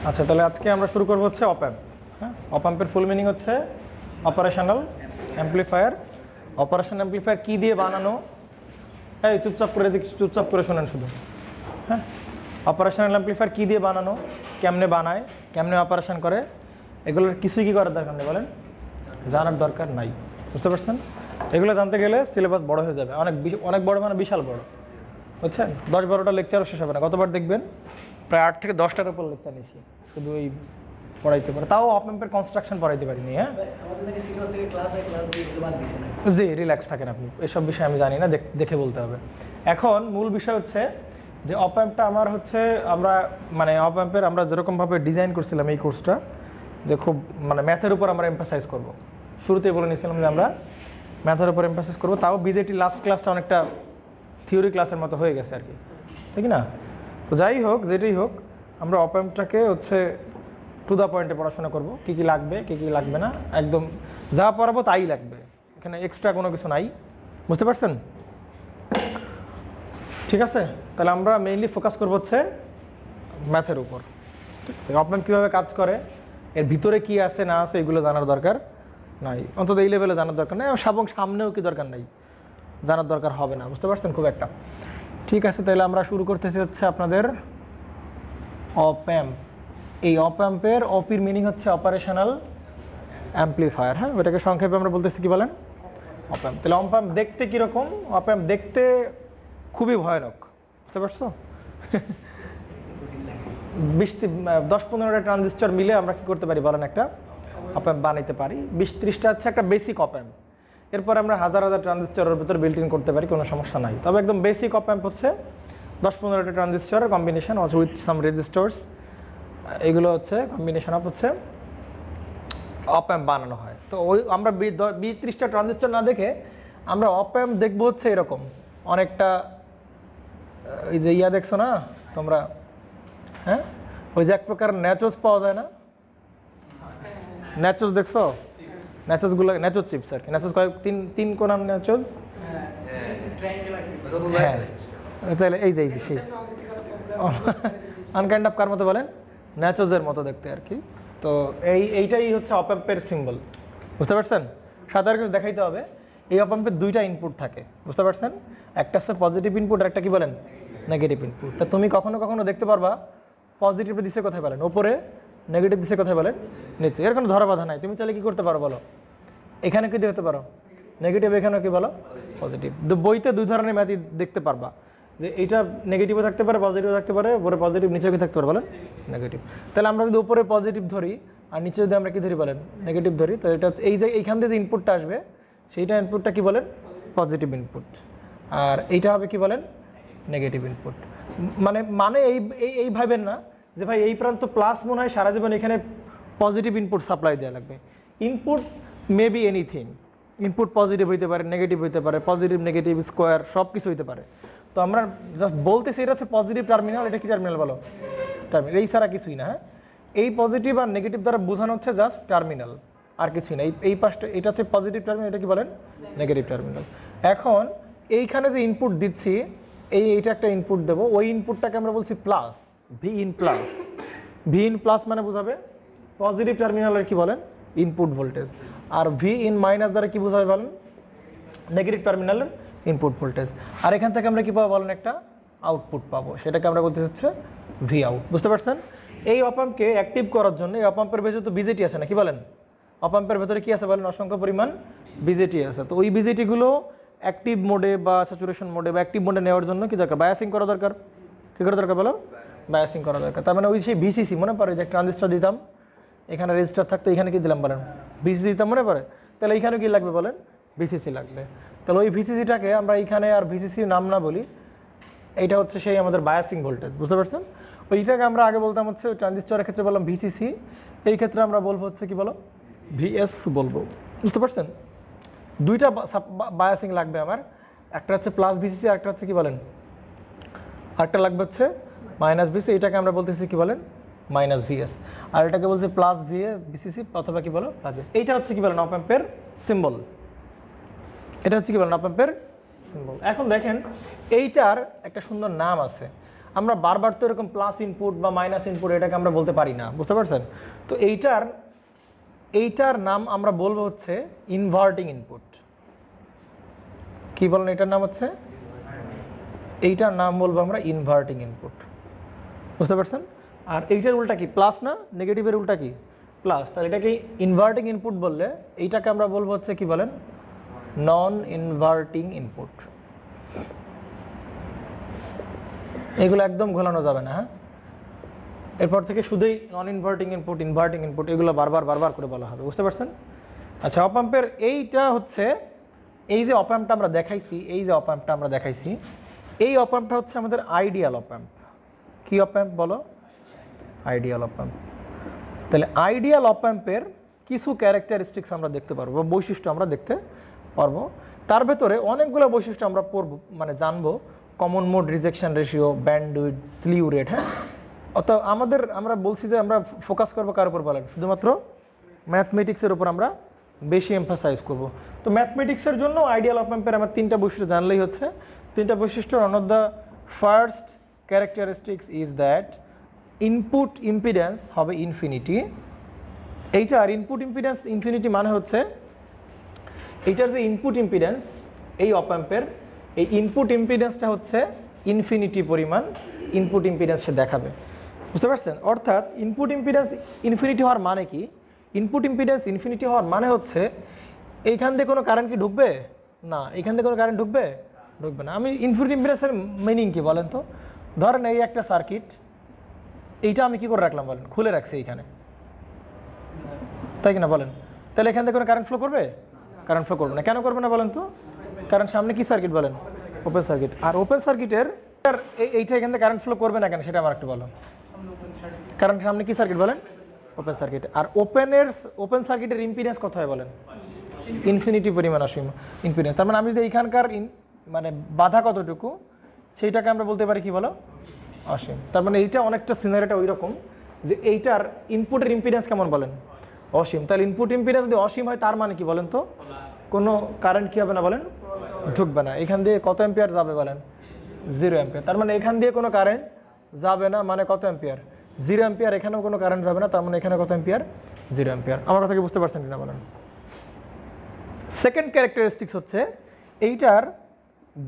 আচ্ছা, তাহলে আজকে আমরা শুরু করব হচ্ছে অপ অ্যাম্প। হ্যাঁ, অপ অ্যাম্পের ফুল মিনিং হচ্ছে অপারেশনাল অ্যাম্প্লিফায়ার। অপারেশন অ্যাম্প্লিফায়ার কী দিয়ে বানানো? এই চুপচাপ করে শোনেন শুধু। হ্যাঁ, অপারেশনাল অ্যাম্প্লিফায়ার কী দিয়ে বানানো, কেমনে বানায়, কেমনে অপারেশন করে, এগুলোর কিছুই কি করার দরকার নেই, বলেন? জানার দরকার নাই। বুঝতে পারছেন? এগুলো জানতে গেলে সিলেবাস বড় হয়ে যাবে, অনেক বড়, মানে বিশাল বড়, বুঝছেন? 10-12টা লেকচারও শেষ হবে না। কতবার দেখবেন? প্রায় 8 থেকে 10টার উপর লেকচার নিয়েছি শুধু এই পড়াইতে পারে, তাও অপ অ্যাম্পের কনস্ট্রাকশন পড়াইতে পারিনি। হ্যাঁ, জি, রিল্যাক্স থাকেন আপনি, এসব বিষয়ে আমি জানি না, দেখে বলতে হবে। এখন মূল বিষয় হচ্ছে যে অপ অ্যাম্পটা আমার হচ্ছে, আমরা মানে অপ অ্যাম্পের আমরা যেরকমভাবে ডিজাইন করছিলাম এই কোর্সটা, যে খুব মানে ম্যাথের উপর আমরা এমফাসাইজ করব। শুরুতেই বলে নিয়েছিলাম যে আমরা ম্যাথের উপর এমফাসাইজ করবো, তাও বিজেটি লাস্ট ক্লাসটা অনেকটা থিওরি ক্লাসের মতো হয়ে গেছে আর কি, ঠিক না? তো যাই হোক, যেটাই হোক, আমরা অপ অ্যাম্পটাকে হচ্ছে টু দ্য পয়েন্টে পড়াশোনা করব, কী কী লাগবে কী কী লাগবে না, একদম যা পড়াবো তাই লাগবে, এখানে এক্সট্রা কোনো কিছু নাই। বুঝতে পারছেন? ঠিক আছে, তাহলে আমরা মেইনলি ফোকাস করবো হচ্ছে ম্যাথের উপর। ঠিক আছে, অপ অ্যাম্প কীভাবে কাজ করে, এর ভিতরে কি আছে না আছে এগুলো জানার দরকার নাই, অন্তত এই লেভেলে জানার দরকার নেই, এবং সামনেও কি দরকার নাই, জানার দরকার হবে না। বুঝতে পারছেন খুব একটা? ঠিক আছে, তাহলে আমরা শুরু করতেছি হচ্ছে আপনাদের অপ অ্যাম্প। এই অপ অ্যাম্পের অপির মিনিং হচ্ছে অপারেশনাল অ্যাম্প্লিফায়ার। হ্যাঁ, ওটাকে সংক্ষেপে আমরা বলতেছি কি বলেন? অপ অ্যাম্প। তাহলে অপ অ্যাম্প দেখতে কীরকম? অপ অ্যাম্প দেখতে খুবই ভয়ানক। বুঝতে পারছো? 10-15টা ট্রানজিস্টর মিলে আমরা কি করতে পারি বলেন? একটা অপ অ্যাম্প বানাইতে পারি। 20-30টা হচ্ছে একটা বেসিক অপ অ্যাম্প। এরপর আমরা হাজার হাজার ট্রানজিস্টরের ভিতর বিল্ট ইন করতে পারি, কোনো সমস্যা নাই। তবে একদম বেসিক অপ অ্যাম্প হচ্ছে 10-15টা ট্রানজিস্টরের কম্বিনেশন উইথ সাম রেজিস্টার্স, এগুলো হচ্ছে কম্বিনেশন অফ হচ্ছে অপ অ্যাম্প বানানো হয়। তো ওই আমরা 20-30টা ট্রানজিস্টর না দেখে আমরা অপ অ্যাম্প দেখবো হচ্ছে এরকম অনেকটা, ওই যে ইয়া দেখছো না তোমরা? হ্যাঁ, ওই যে এক প্রকার ন্যাচোস পাওয়া যায় না? ন্যাচোস দেখছো? ন্যাচোসগুলো ন্যাচোস চিপস আর কি। ন্যাচোস তিন কোণার ন্যাচোস। হ্যাঁ, তাহলে এই যে সেই আনকাইন্ড অফ কার মতো বলেন? ন্যাচোসের মতো দেখতে আর কি। তো এইটাই হচ্ছে অপ অ্যাম্পের সিম্বল। বুঝতে পারছেন? সাধারণ কিছু দেখাইতে হবে। এই অপ অ্যাম্পের 2টা ইনপুট থাকে। বুঝতে পারছেন? একটা হচ্ছে পজিটিভ ইনপুট আর একটা কি বলেন? Negative input. তা তুমি কখনো কখনো দেখতে পারবা পজিটিভ দিছে কোথায় বলেন? ওপরে, নেগেটিভ দিছে কোথায় বলেন? নিচে। এর কোনো ধরা বাধা নাই। তুমি চাইলে কি করতে পারো বলো? এখানে কি দেখতে পারো? নেগেটিভ, এখানেও কি বলো? পজিটিভ। বইতে 2 ধরনের ম্যাথই দেখতে পারবা, যে এইটা নেগেটিভও থাকতে পারে, পজিটিভও থাকতে পারে, উপরে পজিটিভ নিচেও কি থাকতে পারে বলেন? নেগেটিভ। তাহলে আমরা যদি উপরে পজিটিভ ধরি আর নিচে যদি আমরা কি ধরি বলেন? নেগেটিভ ধরি, তো এটা এই যে এইখান থেকে যে ইনপুটটা আসবে সেইটা ইনপুটটা কি বলেন? Positive input. আর এইটা হবে কি বলেন? Negative input. মানে এই ভাবেন না যে ভাই এই প্রান্ত প্লাস মনে হয় সারা জীবন এখানে পজিটিভ ইনপুট সাপ্লাই দেওয়া লাগবে। Input may be anything. Input positive হইতে পারে, নেগেটিভ হইতে পারে, পজিটিভ নেগেটিভ স্কোয়ার সব কিছু হইতে পারে। তো আমরা জাস্ট বলতেছি এটা হচ্ছে পজিটিভ টার্মিনাল, এটা কি টার্মিনাল বলো? টার্মিনাল। এই ছাড়া কিছুই না। হ্যাঁ, এই পজিটিভ আর নেগেটিভ দ্বারা বোঝানো হচ্ছে জাস্ট টার্মিনাল, আর কিছুই না। এই পাশটা এটা হচ্ছে পজিটিভ টার্মিনাল, এটা কি বলেন? Negative terminal. এখন এইখানে যে ইনপুট দিচ্ছি, এইটা একটা ইনপুট দেবো, ওই ইনপুটটাকে আমরা বলছি plus, V in plus. V in plus মানে বোঝাবে পজিটিভ টার্মিনালের কি বলেন? Input voltage. আর ভি ইন মাইনাস দ্বারা কি বোঝাবে বলেন? নেগেটিভ টার্মিনালের ইনপুট ভোল্টেজ। আর এখান থেকে আমরা কি পাবো বলেন? একটা আউটপুট পাবো, সেটাকে আমরা বলতে হচ্ছে ভি আউট। বুঝতে পারছেন? এই অপ অ্যাম্পকে অ্যাক্টিভ করার জন্য এই অপ অ্যাম্পের ভেতরে তো বিজেটি আছে না, কি বলেন? অপ অ্যাম্পের ভেতরে কি আছে বলেন? অসংখ্য পরিমাণ বিজেটি আছে। তো ওই বিজেটিগুলো অ্যাক্টিভ মোডে বা স্যাচুরেশন মোডে বা অ্যাক্টিভ মোডে নেওয়ার জন্য কি দরকার? বায়াসিং করা দরকার। কী করা দরকার বলো? বায়াসিং করা দরকার। তার মানে ওই সেই ভিসিসি মনে পড়ে যে ট্রানজিস্টর দিতাম, এখানে রেজিস্টার থাকতো, এখানে কি দিলাম বলেন? ভিসিসি দিতাম, মনে পড়ে? তাহলে এইখানে কি লাগবে বলেন? ভিসিসি লাগবে। তাহলে ওই ভিসিসিটাকে আমরা এইখানে আর ভিসিসি নাম না বলি, এইটা হচ্ছে সেই আমাদের বায়াসিং ভোল্টেজ। বুঝতে পারছেন? ওইটাকে আমরা আগে বলতাম হচ্ছে ট্রানজিস্টরের ক্ষেত্রে বললাম ভিসিসি, এই ক্ষেত্রে আমরা বলবো হচ্ছে কি বলো? ভিএস বলবো। বুঝতে পারছেন? 2টা বায়াসিং লাগবে আমার, একটা হচ্ছে প্লাস ভিসিসি আর একটা হচ্ছে কি বলেন? আরেকটা লাগবে হচ্ছে মাইনাস ভিসি, এটাকে আমরা বলতেছি কি বলেন? Minus VS. আর এটাকে বলছে প্লাস ভিসিসি অথবা কি বলো? Plus VS. এইটা হচ্ছে কি বলেন? অপ অ্যাম্পের সিম্বল। এটা হচ্ছে কি বলেন? অপ অ্যাম্পের সিম্বল। এখন দেখেন এইটার একটা সুন্দর নাম আছে। আমরা বারবার তো এরকম প্লাস ইনপুট বা মাইনাস ইনপুট এটাকে আমরা বলতে পারি না, বুঝতে পারছেন? তো এইটার নাম আমরা বলবো হচ্ছে ইনভার্টিং ইনপুট। কি বলেন এটার নাম হচ্ছে? এইটার নাম বলবো আমরা ইনভার্টিং ইনপুট, বুঝতে পারছেন? আর এইটার উল্টা কি? প্লাস না? নেগেটিভের উল্টা কি? প্লাস। তাহলে এটাকে ইনভার্টিং ইনপুট বললে এইটাকে আমরা বলবো হচ্ছে কি বলেন? নন ইনভার্টিং ইনপুট। এগুলো একদম ঘোলানো যাবে না, হ্যাঁ? এরপর থেকে শুধুই নন ইনভার্টিং ইনপুট, ইনভার্টিং ইনপুট এগুলো বারবার করে বলা হবে, বুঝতে পারছেন? আচ্ছা, অপ অ্যাম্পের এইটা হচ্ছে, এই যে অপ অ্যাম্পটা আমরা দেখাইছি, এই অপ অ্যাম্পটা হচ্ছে আমাদের আইডিয়াল অপ অ্যাম্প। কি অপ অ্যাম্প বলো? আইডিয়াল অপ অ্যাম্প। তাহলে আইডিয়াল অপ অ্যাম্পের কিছু ক্যারেক্টারিস্টিক্স আমরা দেখতে পারবো বা বৈশিষ্ট্য আমরা দেখতে পারবো। তার ভেতরে অনেকগুলো বৈশিষ্ট্য আমরা পড়বো, মানে জানবো। Common mode rejection ratio, bandwidth, স্লিউ rate, হ্যাঁ? অর্থাৎ আমরা বলছি যে আমরা ফোকাস করবো কার উপর বলেন? শুধুমাত্র ম্যাথমেটিক্সের উপর আমরা বেশি এমফাসাইজ করব। তো ম্যাথমেটিক্সের জন্য আইডিয়াল অপ অ্যাম্পের আমার 3টা বৈশিষ্ট্য জানলেই হচ্ছে। 3টা বৈশিষ্ট্য, one of the first characteristics is that input impedance হবে ইনফিনিটি। এইটার ইনপুট ইম্পিডেন্স ইনফিনিটি মানে হচ্ছে এইটার যে ইনপুট ইম্পিডেন্স এই অপ অ্যাম্পের, এই ইনপুট ইম্পিডেন্সটা হচ্ছে ইনফিনিটি পরিমাণ ইনপুট ইম্পিডেন্স সে দেখাবে, বুঝতে পারছেন? অর্থাৎ ইনপুট ইম্পিডেন্স ইনফিনিটি হওয়ার মানে কি? ইনপুট ইম্পিডেন্স ইনফিনিটি হওয়ার মানে হচ্ছে এইখান দিয়ে কোনো কারেন্ট কি ঢুকবে? না। এইখান দিয়ে কোনো কারেন্ট ঢুকবে না। আমি ইনপুট ইম্পিডেন্সের মিনিং কি বলেন তো? ধরেন এই একটা সার্কিট, এইটা আমি কি করে রাখলাম বলেন? খুলে রাখছি এইখানে, তাই কিনা বলেন? তাহলে এখান থেকে কোনো কারেন্ট ফ্লো করবে? কারেন্ট ফ্লো করবে না। কেন করবে না বলেন তো? কারণ সামনে কি সার্কিট বলেন? Open circuit. আর ওপেন সার্কিটের এইটা এখান থেকে কারেন্ট ফ্লো করবে না কেন সেটা আমার একটু বলো। কারণ সামনে কি সার্কিট বলেন? Open circuit. আর ওপেন সার্কিটের ইম্পিডেন্স কত হয় বলেন? ইনফিনিটি পরিমাণ অসীম ইম্পিডেন্স। তার মানে আমি যদি এইখানকার মানে বাধা কতটুকু সেইটাকে আমরা বলতে পারি কি বলো? অসীম। তার মানে এইটা অনেকটা সিনারিটা ওই রকম যে এইটার ইনপুটের ইম্পিডেন্স কেমন বলেন? অসীম। তাহলে ইনপুট ইম্পিডেন্স যদি অসীম হয় তার মানে কি বলেন তো? কোনো কারেন্ট কি হবে না বলেন? ঢুকবে না। এখান দিয়ে কত অ্যাম্পিয়ার যাবে বলেন? 0 অ্যাম্পিয়ার। তার মানে এখান দিয়ে কোনো কারেন্ট যাবে না, মানে কত অ্যাম্পিয়ার? 0 অ্যাম্পিয়ার। এখানেও কোনো কারেন্ট যাবে না, তার মানে এখানে কত অ্যাম্পিয়ার? 0 অ্যাম্পিয়ার। আমার কথা কি বুঝতে পারছেন কিনা বলেন? সেকেন্ড ক্যারেক্টারিস্টিক্স হচ্ছে এইটার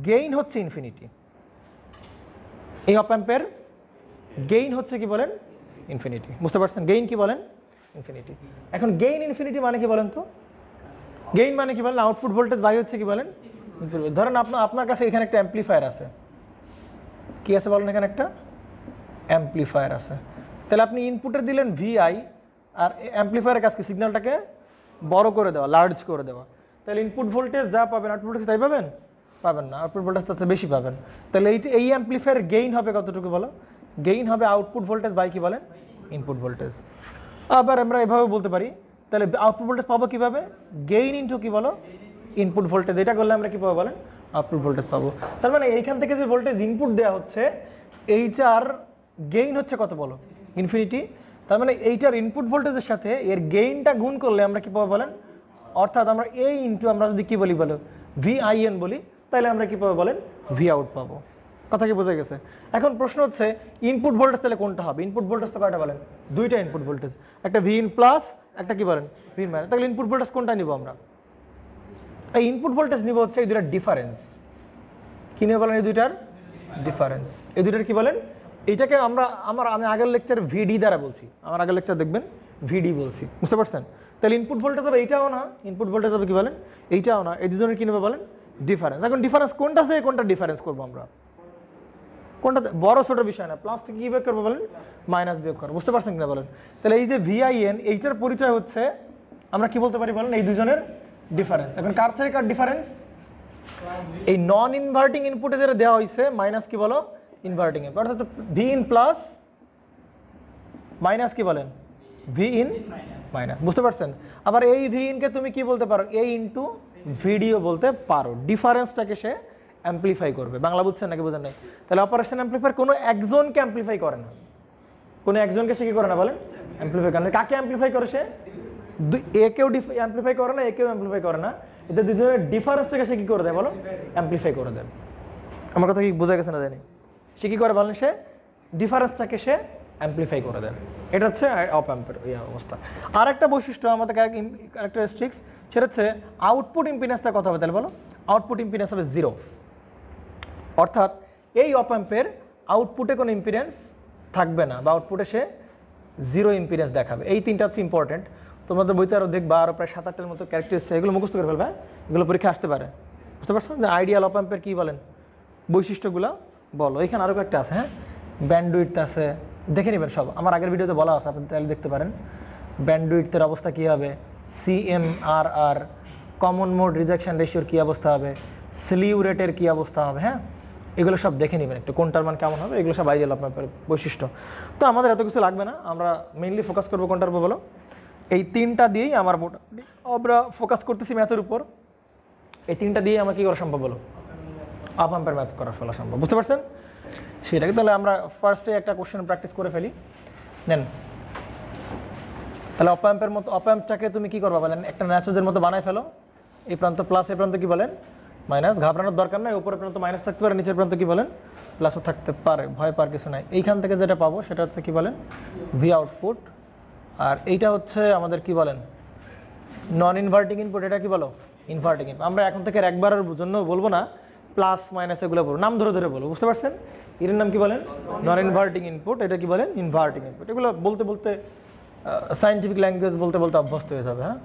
গেইন হচ্ছে ইনফিনিটি। এই অপ অ্যাম্পের গেইন হচ্ছে কি বলেন? ইনফিনিটি। বুঝতে পারছেন? গেইন কি বলেন? ইনফিনিটি। এখন গেইন ইনফিনিটি মানে কি বলেন তো? গেইন মানে কি বলেন? আউটপুট ভোল্টেজ বাই হচ্ছে কি বলেন? ধরেন আপনার কাছে এখানে একটা অ্যাম্পলিফায়ার আছে। কি আছে বলেন? এখানে একটা অ্যাম্পলিফায়ার আছে। তাহলে আপনি ইনপুটে দিলেন ভিআই, আর অ্যাম্পলিফায়ারের কাছে সিগন্যালটাকে বড় করে দেওয়া, লার্জ করে দেওয়া। তাহলে ইনপুট ভোল্টেজ যা পাবেন আউটপুট ভোল্টেজ তাই পাবেন? পাবেন না। আউটপুট ভোল্টেজ তার বেশি পাবেন। তাহলে এই অ্যাম্পলিফায়ার গেইন হবে কতটুকু বলো? গেইন হবে আউটপুট ভোল্টেজ বাই কি বলেন? Input voltage. আবার আমরা এভাবে বলতে পারি, তাহলে আউটপুট ভোল্টেজ পাবো কিভাবে? গেইন ইনটু কি বলো? Input voltage. এটা করলে আমরা কি পাবো বলেন? আউটপুট ভোল্টেজ পাবো। তার মানে এইখান থেকে যে ভোল্টেজ ইনপুট দেওয়া হচ্ছে এইটার গেইন হচ্ছে কত বলো? ইনফিনিটি। তার মানে এইটার ইনপুট ভোল্টেজের সাথে এর গেইনটা গুণ করলে আমরা কি পাবো বলেন? অর্থাৎ আমরা এই ইনটু আমরা যদি কি বলি বলো? ভিআইএন বলি, তাহলে আমরা কি পাবো বলেন? ভি আউট পাবো। কথা কি বোঝা গেছে? এখন প্রশ্ন হচ্ছে ইনপুট ভোল্টেজ তাহলে কোনটা হবে? ইনপুট ভোল্টেজ তো কয়টা বলেন? 2টা ইনপুট ভোল্টেজ, একটা ভি ইন প্লাস, একটা কি বলেন? V in minus. তাহলে ইনপুট ভোল্টেজ কোনটা নিব আমরা? এই ইনপুট ভোল্টেজ নিব হচ্ছে এই দুটার ডিফারেন্স। কি নিয়ে বলেন? এই দুইটার ডিফারেন্স। এই দুইটার কি বলেন? এইটাকে আমি আগের লেকচার ভিডি দ্বারা বলছি। আমার আগের লেকচার দেখবেন ভিডি বলছি, বুঝতে পারছেন? তাহলে ইনপুট ভোল্টেজ হবে এইটাও না, ইনপুট ভোল্টেজ হবে কি বলেন? এইটাও না। এই দুজনের কি নেবে বলেন? ডিফারেন্স। এখন ডিফারেন্স কোনটা থেকে কোনটা ডিফারেন্স করবো আমরা? কোনটা বড় ছোট বিষয় না, প্লাস থেকে কি বিয়োগ করবো বলেন? মাইনাস বিয়োগ করবো। বুঝতে পারছেন কিনা বলেন? তাহলে এই যে ভিআইএন, এইটার পরিচয় হচ্ছে আমরা কি বলতে পারি বলেন? এই দুজনের ডিফারেন্স। এখন কার থেকে কার ডিফারেন্স? এই নন ইনভার্টিং ইনপুটে যেটা দেওয়া হয়েছে মাইনাস কি বলো? ইনভার্টিং এ, অর্থাৎ ভি ইন প্লাস মাইনাস কি বলেন? V in minus. বুঝতে পারছেন? আবার এই ভি ইনকে তুমি কি বলতে পারো? এ ইন্টু ভিডিও বলতে পারো। ডিফারেন্সটাকে সে অ্যাম্পলিফাই করবে। বাংলা বুঝছেন নাকি বুঝেন নাই? তাহলে অপারেশন অ্যাম্পলিফায়ার কোনো একজনকে অ্যাম্পলিফাই করে না, কোনো একজনকে সে কি করে না বলেন? অ্যাম্পলিফাই করে না। কাকে অ্যাম্পলিফাই করে সে? একেও অ্যাম্পলিফাই করে না, একেও অ্যাম্পলিফাই করে না। এদের দুজনের ডিফারেন্সটাকে সে কি করে দেয় বলো? অ্যাম্পলিফাই করে দেয়। আমার কথা কি বোঝা গেছে না জানি? সে কি করে বলেন? সে ডিফারেন্সটাকে সে অ্যাম্পলিফাই করে দেয়। এটা হচ্ছে অপ অ্যাম্পের এই অবস্থা। আর একটা বৈশিষ্ট্য আমাদের ক্যারেক্টারিস্টিক্স, সেটা হচ্ছে আউটপুট ইম্পিডেন্সটা কত হবে তাহলে বলো? আউটপুট ইম্পিডেন্স হবে 0, অর্থাৎ এই অপ অ্যাম্পের আউটপুটে কোনো ইম্পিডেন্স থাকবে না, বা আউটপুটে সে 0 ইম্পিডেন্স দেখাবে। এই তিনটা হচ্ছে ইম্পর্টেন্ট। তোমাদের বইতে আরও দেখবা আরও প্রায় 7-8টার মতো ক্যারেক্টারিস্টিক্স, এগুলো মুখস্থ করে ফেলবে, এগুলো পরীক্ষা আসতে পারে। বুঝতে পারছো যে আইডিয়াল অপ অ্যাম্পের কী বলেন বৈশিষ্ট্যগুলো বলো। এখানে আরও কয়েকটা আছে, হ্যাঁ, ব্যান্ডউইডথ আছে, দেখে নেবেন সব, আমার আগের ভিডিওতে বলা আছে, আপনি চাইলে দেখতে পারেন। ব্যান্ডউইডথের অবস্থা কী হবে, CMRR, কমন মোড রিজেকশন রেশিওর কী অবস্থা হবে, স্লিউ রেটের কী অবস্থা হবে, হ্যাঁ, এগুলো সব দেখে নেবেন একটু, কোনটার মান কেমন হবে, এগুলো সব আইডিয়াল অপ অ্যাম্পের বৈশিষ্ট্য। তো আমাদের এত কিছু লাগবে না, আমরা মেইনলি ফোকাস করবো কোনটার উপর বলো? এই তিনটা দিয়েই আমরা মোটামুটি আমরা ফোকাস করতেছি ম্যাথের উপর। এই তিনটা দিয়ে আমার কী করা সম্ভব বলো? অপ অ্যাম্পের ম্যাথ করা ফেলা সম্ভব। বুঝতে পারছেন সেটাকে? তাহলে আমরা ফার্স্টে একটা কোশ্চেন প্র্যাকটিস করে ফেলি, নেন। তাহলে অপ অ্যাম্পের মতো অপ অ্যাম্পটাকে তুমি কী করবা বলেন? একটা ন্যাচোজের মতো বানায় ফেলো, এই প্রান্ত প্লাস, এই প্রান্ত কী বলেন মাইনাস। ঘাবড়ানোর দরকার নাই, উপরের প্রান্ত মাইনাস থাকতে পারে, নিচের প্রান্ত কী বলেন প্লাসও থাকতে পারে, ভয় পাওয়ার কিছু নাই। এইখান থেকে যেটা পাবো সেটা হচ্ছে কী বলেন ভি আউটপুট, আর এইটা হচ্ছে আমাদের কী বলেন নন ইনভার্টিং ইনপুট, এটা কি বলো ইনভার্টিং ইনপুট। আমরা এখন থেকে একবারের জন্য বলবো না, প্লাস মাইনাস এগুলো বলবো, নাম ধরে ধরে বলবো। বুঝতে পারছেন? এর নাম কি বলেন নন ইনভার্টিং ইনপুট, এটা কি বলেন ইনভার্টিং ইনপুট। এগুলো বলতে বলতে সায়েন্টিফিক ল্যাঙ্গুয়েজ বলতে বলতে অভ্যস্ত হয়ে যাবে। হ্যাঁ,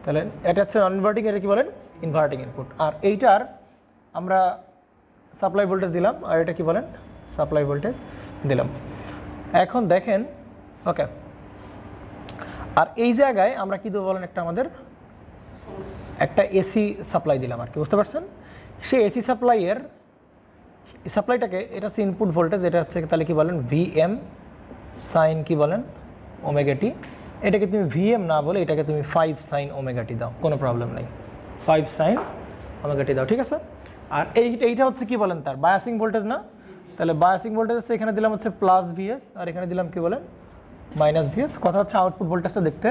তাহলে এটা হচ্ছে নন ইনভার্টিং, এটা কি বলেন ইনভার্টিং ইনপুট। আর এইটার আমরা সাপ্লাই ভোল্টেজ দিলাম, আর এটা কি বলেন সাপ্লাই ভোল্টেজ দিলাম। এখন দেখেন, ওকে, আর এই জায়গায় আমরা কী দেবো বলেন, একটা আমাদের একটা এসি সাপ্লাই দিলাম আর কি। বুঝতে পারছেন? সেই এসি সাপ্লাইটাকে, এটা হচ্ছে ইনপুট ভোল্টেজ, এটা হচ্ছে তাহলে কি বলেন ভিএম সাইন কি বলেন ওমেগা টি। এটাকে তুমি ভিএম না বলে এটাকে তুমি 5 সাইন ওমেগা টি দাও, কোনো প্রবলেম নেই, 5 সাইন ওমেগা টি দাও, ঠিক আছে। আর এইটা হচ্ছে কি বলেন তার বায়াসিং ভোল্টেজ না, তাহলে বায়াসিং ভোল্টেজ হচ্ছে এখানে দিলাম হচ্ছে প্লাস ভিএস, আর এখানে দিলাম কি বলেন মাইনাস ভিএস। কথা হচ্ছে আউটপুট ভোল্টেজটা দেখতে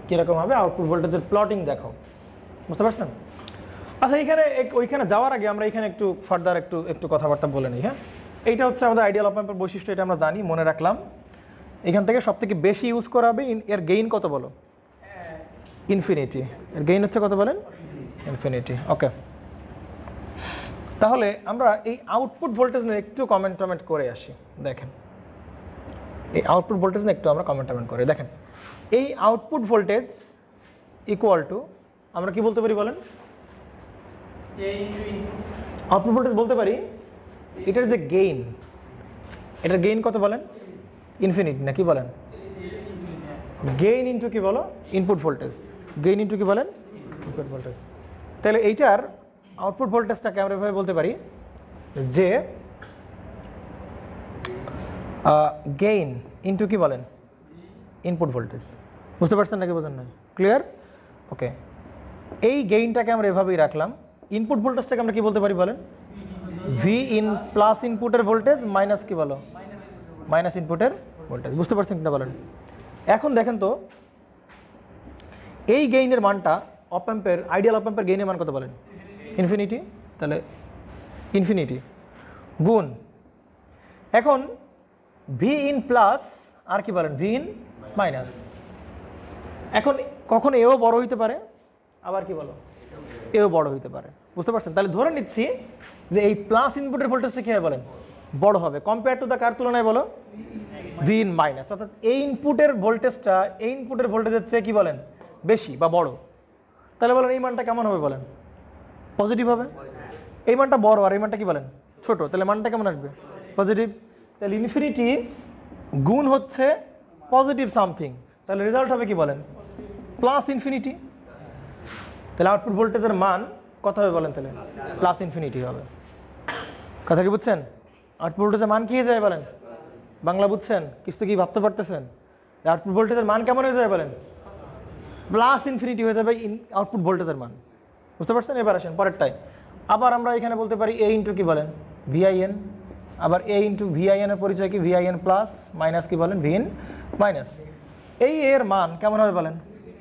কীরকম হবে, আউটপুট ভোল্টেজের প্লটিং দেখো। বুঝতে পারছেন? আচ্ছা, ওইখানে যাওয়ার আগে আমরা এখানে একটু ফার্দার একটু কথাবার্তা বলে নিই। হ্যাঁ, এইটা হচ্ছে আমাদের আইডিয়াল অপ অ্যাম্পের বৈশিষ্ট্য, এটা আমরা জানি, মনে রাখলাম। এখান থেকে সবথেকে বেশি ইউজ করা হবে, এর গেইন কত বলো ইনফিনিটি। এর গেইন হচ্ছে কত বলেন ইনফিনিটি। ওকে, তাহলে আমরা এই আউটপুট ভোল্টেজ নিয়ে একটু কমেন্ট করে আসি। দেখেন, এই আউটপুট ভোল্টেজ নিয়ে একটু আমরা কমেন্ট করে দেখেন। এই আউটপুট ভোল্টেজ ইকুয়াল টু আমরা কি বলতে পারি বলেন, আউটপুট ভোল্টেজ বলতে পারি এটার যে গেইন, এটার গেইন কত বলেন ইনফিনিটি না কি বলেন, গেইন ইনটু কি বলো ইনপুট ভোল্টেজ, গেইন ইনটু কি বলেন ইনপুট ভোল্টেজ। তাহলে এইটার আউটপুট ভোল্টেজটাকে আমরা এভাবে বলতে পারি যে গেইন ইনটু কি বলেন ইনপুট ভোল্টেজ। বুঝতে পারছেন নাকি বোঝেন না? ক্লিয়ার? ওকে, এই গেইনটাকে আমরা এভাবেই রাখলাম। ইনপুট ভোল্টেজটাকে আমরা কি বলতে পারি বলেন ভি ইন প্লাস ইনপুটের ভোল্টেজ মাইনাস কি বলো মাইনাস ইনপুটের ভোল্টেজ। বুঝতে পারছেন কিনা বলেন? এখন দেখেন তো এই গেইনের মানটা অপ অ্যাম্পের আইডিয়াল অপ অ্যাম্পের গেইনের মান কত বলেন ইনফিনিটি। তাহলে ইনফিনিটি গুণ এখন ভি ইন প্লাস আর কি বলেন ভি ইন মাইনাস। এখন কখন এও বড় হইতে পারে, আবার কি বলো এও বড় হইতে পারে। বুঝতে পারছেন? তাহলে ধরে নিচ্ছি যে এই প্লাস ইনপুটের ভোল্টেজটা কী হয় বলেন বড় হবে কম্পেয়ার টু দ্য কার তুলনায় বলো ভি ইন মাইনাস। অর্থাৎ এই ইনপুটের ভোল্টেজটা এই ইনপুটের ভোল্টেজের চেয়ে কী বলেন বেশি বা বড়। তাহলে বলেন এই মানটা কেমন হবে বলেন পজিটিভ হবে। এই মানটা বড় আর এই মানটা কি বলেন ছোট, তাহলে মানটা কেমন আসবে পজিটিভ। তাহলে ইনফিনিটি গুণ হচ্ছে পজিটিভ সামথিং, তাহলে রেজাল্ট হবে কি বলেন প্লাস ইনফিনিটি। তাহলে আউটপুট ভোল্টেজের মান কত হবে বলেন তাহলে প্লাস ইনফিনিটি হবে। কথা কি বুঝছেন? আউটপুট ভোল্টেজের মান কি হয়ে যায় বলেন বাংলা বুঝছেন? কিছু কি ভাবতে পারতেছেন? আউটপুট ভোল্টেজের মান কেমন হয়ে যায় বলেন প্লাস ইনফিনিটি হয়ে যাবে আউটপুট ভোল্টেজের মান। বুঝতে পারছেন? এবার আসেন পরেরটাই। আবার আমরা এখানে বলতে পারি এ ইন্টু কি বলেন ভিআইএন, আবার এ ইন্টু ভিআইএন এর পরিচয় কি ভিআইএন প্লাস মাইনাস কি বলেন ভিএন মাইনাস। এই এর মান কেমন হবে বলেন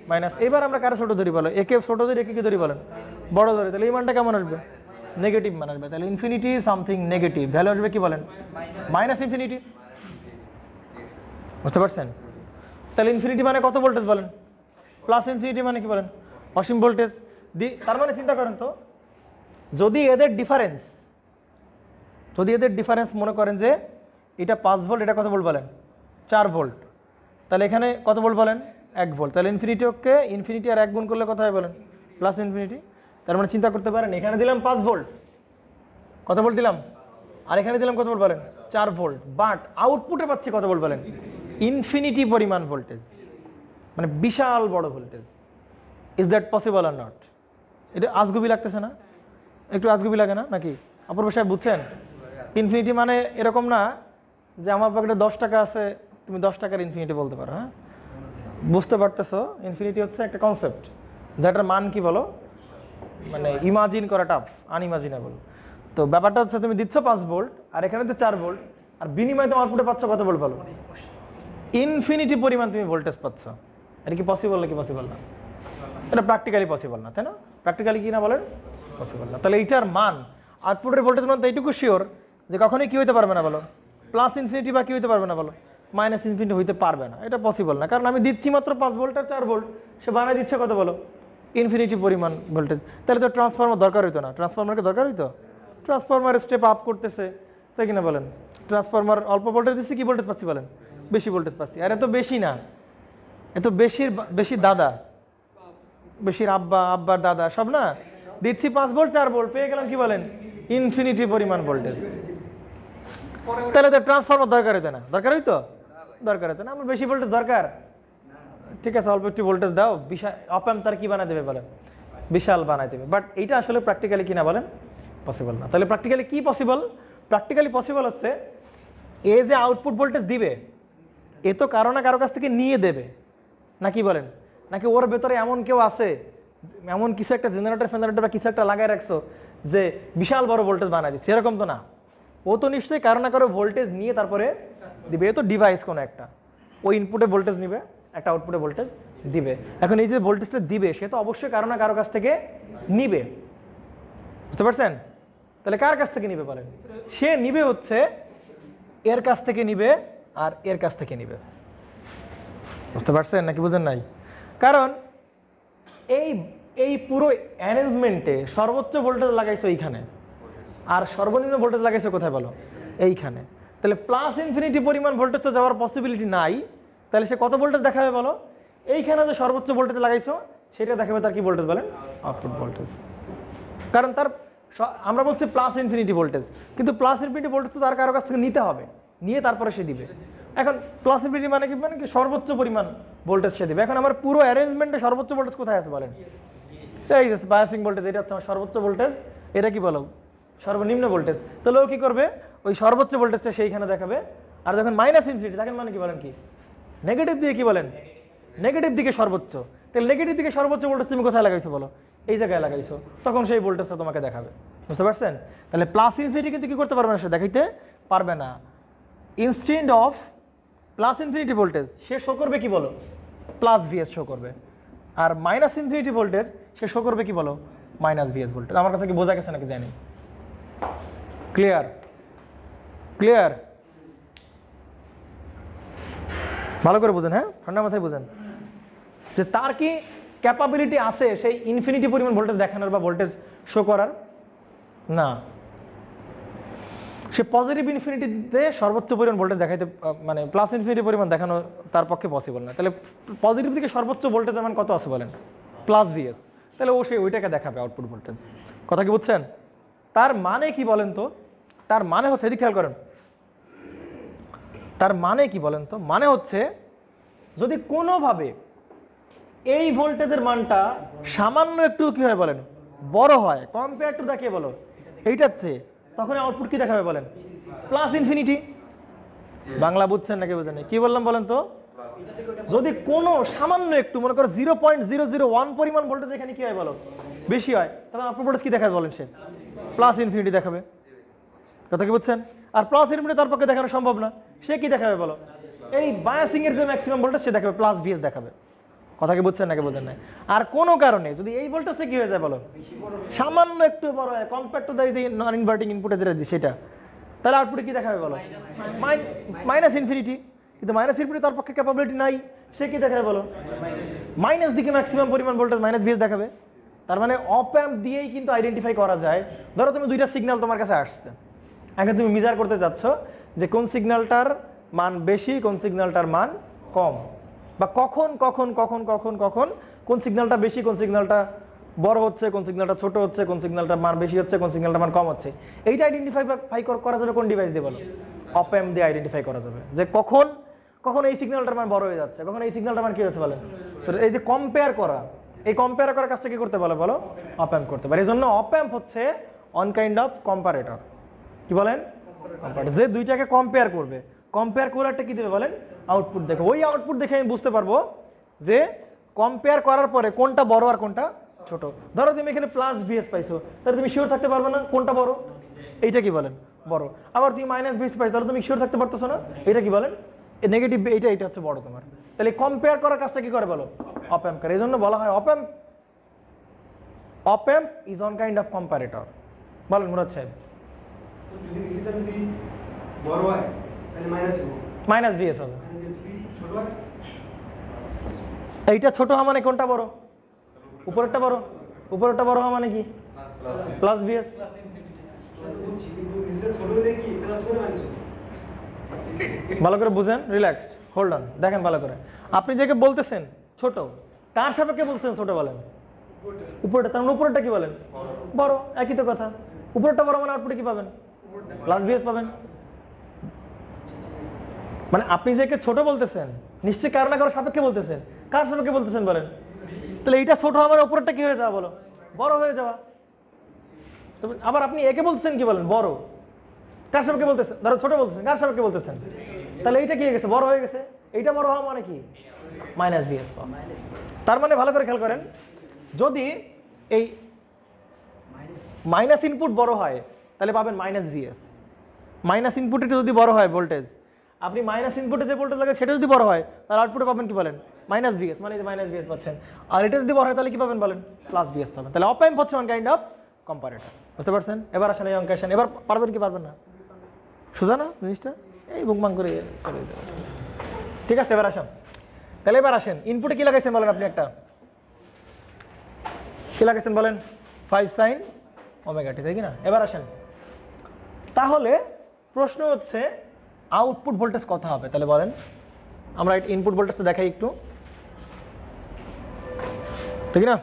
মাইনাস। এবার আমরা কারো ছোটো ধরি বলো একে ছোটো ধরি একে কি ধরি বলেন বড় ধরি, তাহলে এই মানটা কেমন আসবে নেগেটিভ মান আসবে। তাহলে ইনফিনিটি সামথিং নেগেটিভ ভ্যালু আসবে কি বলেন মাইনাস ইনফিনিটি। বুঝতে পারছেন? তাহলে ইনফিনিটি মানে কত ভোল্টেজ বলেন? প্লাস ইনফিনিটি মানে কি বলেন? অসীম ভোল্টেজ। তার মানে চিন্তা করেন তো, যদি এদের ডিফারেন্স মনে করেন যে এটা 5 ভোল্ট, এটা কত ভোল্ট বলেন? 4 ভোল্ট, তাহলে এখানে কত ভোল্ট বলেন? 1 ভোল্ট। তাহলে ইনফিনিটি আর 1 গুণ করলে কত হয় বলেন? Plus infinity. তার মানে চিন্তা করতে পারেন, এখানে দিলাম 5 ভোল্ট, কত ভোল্ট দিলাম? আর এখানে দিলাম কত ভোল্ট বলেন? 4 ভোল্ট। বাট আউটপুটে পাচ্ছি কত ভোল্ট বলেন? ইনফিনিটি পরিমাণ ভোল্টেজ, মানে বিশাল বড় voltage. Is that possible are not? এটা আজগুবি লাগতেছে না? একটু আজগুবি লাগে না নাকি? অপূর্ব সাহেব বুঝছেন? ইনফিনিটি মানে এরকম না যে আমার পকেটে 10 টাকা আছে, তুমি 10 টাকার ইনফিনিটি বলতে পারো। হ্যাঁ, বুঝতে পারতেছো? ইনফিনিটি হচ্ছে একটা কনসেপ্ট, যেটার মান কি বলো, মানে ইমাজিন করা টাফ, আনইমাজিনেবল। তো ব্যাপারটা হচ্ছে তুমি দিচ্ছ 5 ভোল্ট আর এখানে তো 4 ভোল্ট, আর বিনিময়ে তোমার আউটপুটে পাচ্ছ কত ভোল্ট বলো? ইনফিনিটি পরিমাণ তুমি ভোল্টেজ পাচ্ছ। এটা কি পসিবল নাকি পসিবল না? এটা প্র্যাকটিক্যালি পসিবল না, তাই না? প্র্যাকটিক্যালি কি না বলেন? পসিবল না। তাহলে এইটার মান, আউটপুটের ভোল্টেজ মান তো এইটুকু শিওর যে কখনোই কি হইতে পারবে না বলো? প্লাস ইনফিনিটি বা কি হইতে পারবে না বলো? মাইনাস ইনফিনিটি হইতে পারবে না। এটা পসিবল না, কারণ আমি দিচ্ছি মাত্র 5 ভোল্ট আর 4 ভোল্ট, সে বানায় দিচ্ছে কত বলো? ইনফিনিটি পরিমাণ ভোল্টেজ। তাহলে তো ট্রান্সফরমার দরকার হইতো না? ট্রান্সফরমারকে দরকার হইতো? ট্রান্সফরমার স্টেপ আপ করতেছে, তাই কিনা বলেন? ট্রান্সফরমার অল্প ভোল্টেজ দিচ্ছে, কি ভোল্টেজ পাচ্ছি বলেন? বেশি ভোল্টেজ পাচ্ছি। আর এত বেশি না, এত বেশি দাদা, বেশির আব্বার দাদা সব না, দিচ্ছি 5 ভোল্ট 4 ভোল্ট, পেয়ে গেলাম কি বলেন? ইনফিনিটি পরিমাণ ভোল্টেজ। তাহলে তো ট্রান্সফরমার দরকার হইতো না? দরকার হইতো? দরকার হইতো না। আমার বেশি ভোল্টেজ দরকার, ঠিক আছে, অল্প একটু ভোল্টেজ দাও, বিশাল অপ অ্যাম্প তার কি বানাই দেবে বলেন? বিশাল বানাই দেবে। বাট এইটা আসলে প্র্যাকটিক্যালি কিনা বলেন? পসিবল না। তাহলে প্র্যাকটিক্যালি কি পসিবল? প্র্যাকটিক্যালি পসিবল হচ্ছে এ যে আউটপুট ভোল্টেজ দিবে, এ তো কারো না কারো কাছ থেকে নিয়ে দেবে, নাকি বলেন? নাকি ওর ভেতরে এমন কেউ আছে, এমন কিছু একটা জেনারেটর বা কিছু একটা লাগাই রাখছো যে বিশাল বড় ভোল্টেজ বানাই দিচ্ছে? এরকম তো না। ও তো নিশ্চয়ই কারো না কারো ভোল্টেজ নিয়ে তারপরে দিবে। এ তো ডিভাইস কোনো একটা, ওই ইনপুটে ভোল্টেজ নিবে, একটা আউটপুটে ভোল্টেজ দিবে। এখন এই যে ভোল্টেজটা দিবে, সে তো অবশ্যই কারো না কারো কাছ থেকে নিবে। বুঝতে পারছেন? তাহলে কার কাছ থেকে নিবে বলেন? সে নিবে হচ্ছে এর কাছ থেকে নিবে আর এর কাছ থেকে নিবে। বুঝতে পারছেন নাকি বুঝেন নাই? কারণ এই পুরো অ্যারেঞ্জমেন্টে সর্বোচ্চ ভোল্টেজ লাগাইছো এইখানে, আর সর্বনিম্ন ভোল্টেজ লাগাইছো কোথায় বলো? এইখানে। তাহলে প্লাস ইনফিনিটি পরিমাণ ভোল্টেজ তো যাওয়ার পসিবিলিটি নাই। তাহলে সে কত ভোল্টেজ দেখাবে বলো? এইখানে যে সর্বোচ্চ ভোল্টেজ লাগাইছো সেটা দেখাবে তার কি ভোল্টেজ বলেন? Output voltage. কারণ তার, আমরা বলছি প্লাস ইনফিনিটি ভোল্টেজ, কিন্তু প্লাস ইনফিনিটি ভোল্টেজ তো তার কারো কাছ থেকে নিতে হবে, নিয়ে তারপরে সে দিবে। এখন প্লাস ইনফিনিটি মানে কি সর্বোচ্চ পরিমাণ ভোল্টেজ সে দিবে। এখন আমার পুরো অ্যারেঞ্জমেন্টে সর্বোচ্চ ভোল্টেজ কোথায় আছে বলেন? এই যে বায়াসিং ভোল্টেজ, এটা হচ্ছে আমার সর্বোচ্চ ভোল্টেজ, এটা কি বলো? সর্বনিম্ন ভোল্টেজ। তাহলে ও কি করবে? ওই সর্বোচ্চ ভোল্টেজটা সেইখানে দেখাবে। আর যখন মাইনাস ইনফিনিটি দেখেন মানে কি বলেন? কি নেগেটিভ দিকে কি বলেন? নেগেটিভ দিকে সর্বোচ্চ। তাহলে নেগেটিভ দিকে সর্বোচ্চ ভোল্টেজ তুমি কোথায় লাগাইছো বলো? এই জায়গায় লাগাইছো, তখন সেই ভোল্টেজটা তোমাকে দেখাবে। বুঝতে পারছেন? তাহলে প্লাস ইনফিনিটি কিন্তু কি করতে পারবে না, সে দেখাইতে পারবে না। Instead of plus infinity voltage সে শো করবে কি বলো? প্লাস ভিএস শো করবে। আর মাইনাস ইনফিনিটি ভোল্টেজ সে শো করবে কি বলো? Minus VS voltage. আমার কথা কি বোঝা গেছে নাকি জানি? ক্লিয়ার? ক্লিয়ার? ভালো করে বুঝেন, হ্যাঁ, ঠান্ডা মাথায় বুঝেন যে তার কি ক্যাপাবিলিটি আছে সেই ইনফিনিটি পরিমাণ ভোল্টেজ দেখানোর বা ভোল্টেজ শো করার? না। সে পজিটিভ ইনফিনিটিতে সর্বোচ্চ পরিমাণ ভোল্টেজ দেখাইতে, মানে প্লাস ইনফিনিটি পরিমাণ দেখানো তার পক্ষে পসিবল না। তাহলে পজিটিভ দিকে সর্বোচ্চ ভোল্টেজের মান কত আছে বলেন? Plus VS. তাহলে ও সে ওইটাকে দেখাবে আউটপুট ভোল্টেজ। কথা কি বুঝছেন? তার মানে কি বলেন তো? তার মানে হচ্ছে, এদিকে খেয়াল করেন, তার মানে কি বলেন তো? মানে হচ্ছে যদি কোনোভাবে এই ভোল্টেজের মানটা সামান্য একটু কি হয় বলেন? বড় হয় কম্পেয়ার টু দেখে বলো এইটার চেয়ে, তখন আউটপুট কি দেখাবে বলেন? Plus infinity. বাংলা বুঝছেন নাকি বুঝেন? কি বললাম বলেন তো? যদি কোনো সামান্য একটু মনে করো 0.001 পরিমাণ ভোল্টেজ এখানে কি হয় বলো? বেশি হয়, তখন আউটপুট ভোল্টেজ কি দেখাবে বলেন? সে প্লাস ইনফিনিটি দেখাবে। কথা কি বুঝছেন? আর প্লাস ইনফিনিটি তার পক্ষে দেখানো সম্ভব না, সে কি দেখাবে বলো? এই বায়াসিং এর যে ম্যাক্সিমাম ভোল্টেজ সে দেখাবে, প্লাস ভিএস দেখাবে। কথা কি বুঝছেন নাকি বুঝেন না? আর কোনো কারণে যদি এই ভোল্টেজটা কি হয়ে যায় বলো? সামান্য একটু বড় হয় compare to the non inverting ইনপুটে যেটা সেটা, তাহলে আউটপুটে কি দেখাবে বলো? Minus infinity. কিন্তু মাইনাস ইনপুটে তার পক্ষে ক্যাপাবিলিটি নাই, সে কি দেখাবে বলো? মাইনাস দিকে ম্যাক্সিমাম পরিমাণ ভোল্টেজ মাইনাস ভিএস দেখাবে। তার মানে অপ অ্যাম্প দিয়েই কিন্তু আইডেন্টিফাই করা যায়। ধরো তুমি দুইটা সিগন্যাল তোমার কাছে আসছে, এখন তুমি মেজার করতে যাচ্ছ যে কোন সিগন্যালটার মান বেশি, কোন সিগন্যালটার মান কম, বা কখন কখন কখন কখন কখন কোন সিগন্যালটা বেশি, কোন সিগন্যালটা বড় হচ্ছে, কোন সিগন্যালটা ছোট হচ্ছে, কোন সিগন্যালটা মান বেশি হচ্ছে, কোন সিগন্যালটা মান কম হচ্ছে। এইটা আইডেন্টিফাই করা যাবে কোন ডিভাইস দিয়ে বলো? অপ অ্যাম্প দিয়ে আইডেন্টিফাই করা যাবে যে কখন কখন এই সিগন্যালটার মান বড় হয়ে যাচ্ছে, কখন এই সিগন্যালটার মান কি হচ্ছে বলেন। এই যে কম্পেয়ার করা, এই কম্পেয়ার করার কাজটা কি করতে বলে বলো? অপ অ্যাম্প করতে পারে। এই জন্য অপ অ্যাম্প হচ্ছে অন কাইন্ড অফ কম্পারেটর। কি বলেন? কম্পারেটর, যে দুইটাকে কম্পেয়ার করবে। কম্পেয়ার করারটা কি দেবে বলেন? আউটপুট দেখো। ওই আউটপুট দেখে আমি বুঝতে পারবো যে কম্পেয়ার করার পরে কোনটা বড় আর কোনটা ছোট। ধরো তুমি এখানে প্লাস ভিএস পাইছো, তাহলে তুমি শিওর থাকতে পারবে না কোনটা বড়, এইটা কি বলেন বড়। আবার তুমি মাইনাস ভিএস পাইছো, তাহলে তুমি শিওর থাকতে পারতেছো না এটা কি বলেন নেগেটিভ, এইটা হচ্ছে বড় তোমার। তাহলে কম্পেয়ার করার কাজটা কি করে বলো? অপ অ্যাম্প করে। এই জন্য বলা হয় অপ amp is on kind of comparator. বলেন মুরাদ সাহেব। যদি বড় হয় তাহলে মাইনাস ভিএস হবে। এইটা ছোট হওয়া মানে কোনটা বড়? উপরেরটা বড়। উপরেরটা বড় হওয়া মানে কি? Plus VS. ভালো করে বুঝেন, রিল্যাক্সড, হোল্ড অন, দেখেন ভালো করে। আপনি যাকে বলতেছেন ছোট, কার সাপেক্ষে বলতেছেন ছোট বলেন? উপরেরটা। তার মানে উপরেরটা কি বলেন? বড়। একই তো কথা। উপরেরটা বড় মানে আউটপুটে কি পাবেন? প্লাস ভিএস পাবেন। মানে আপনি যাকে ছোট বলতেছেন নিশ্চয়ই কারো না কারো সাপেক্ষে বলতেছেন। কার সাপেক্ষে বলতেছেন বলেন? তাহলে এইটা ছোট হওয়ার উপরেরটা কি হয়ে যাওয়া বলো? বড় হয়ে যাওয়া। আবার আপনি একে বলতেছেন কি বলেন? বড়। কার সাপেক্ষে বলতেছেন? ধরো ছোট বলতেছেন, কার সাপেক্ষে বলতেছেন? তাহলে এইটা কি হয়ে গেছে? বড় হয়ে গেছে। এইটা বড় হওয়া মানে কি? মাইনাস ভিএস পাওয়া। তার মানে ভালো করে খেয়াল করেন, যদি এই মাইনাস ইনপুট বড় হয় তাহলে পাবেন মাইনাস ভিএস। মাইনাস ইনপুটে যদি বড় হয় ভোল্টেজ, আপনি মাইনাস ইনপুটে যে ভোল্টেজ লাগে সেটা যদি বড় হয় তাহলে আউটপুটে পাবেন কি বলেন? মাইনাস ভিএস, মানে মাইনাস ভিএস পাচ্ছেন। আর এটা যদি বড় হয় তাহলে কি পাবেন বলেন? প্লাস ভিএস পাবেন। তাহলে অপ অ্যাম্প হচ্ছে ওয়ান কাইন্ড অফ কম্পারেটর। বুঝতে পারছেন? এবার আসেন এই অঙ্কে আসেন। এবার পারবেন কি পারবেন না? সোজা না জিনিসটা? এই বুকমাং করে করে দেবেন। ঠিক আছে, এবার আসেন। তাহলে এবার আসেন, ইনপুটে কি লাগাইছেন বলেন? আপনি একটা কি লাগাইছেন বলেন? 5 sin ওমেগা টি, তাই কি না? এবার আসেন, তাহলে প্রশ্ন হচ্ছে আউটপুট ভোল্টেজ কত হবে? তাহলে বলেন, আমরা ইনপুট ভোল্টেজটা দেখাই একটু, ঠিক না?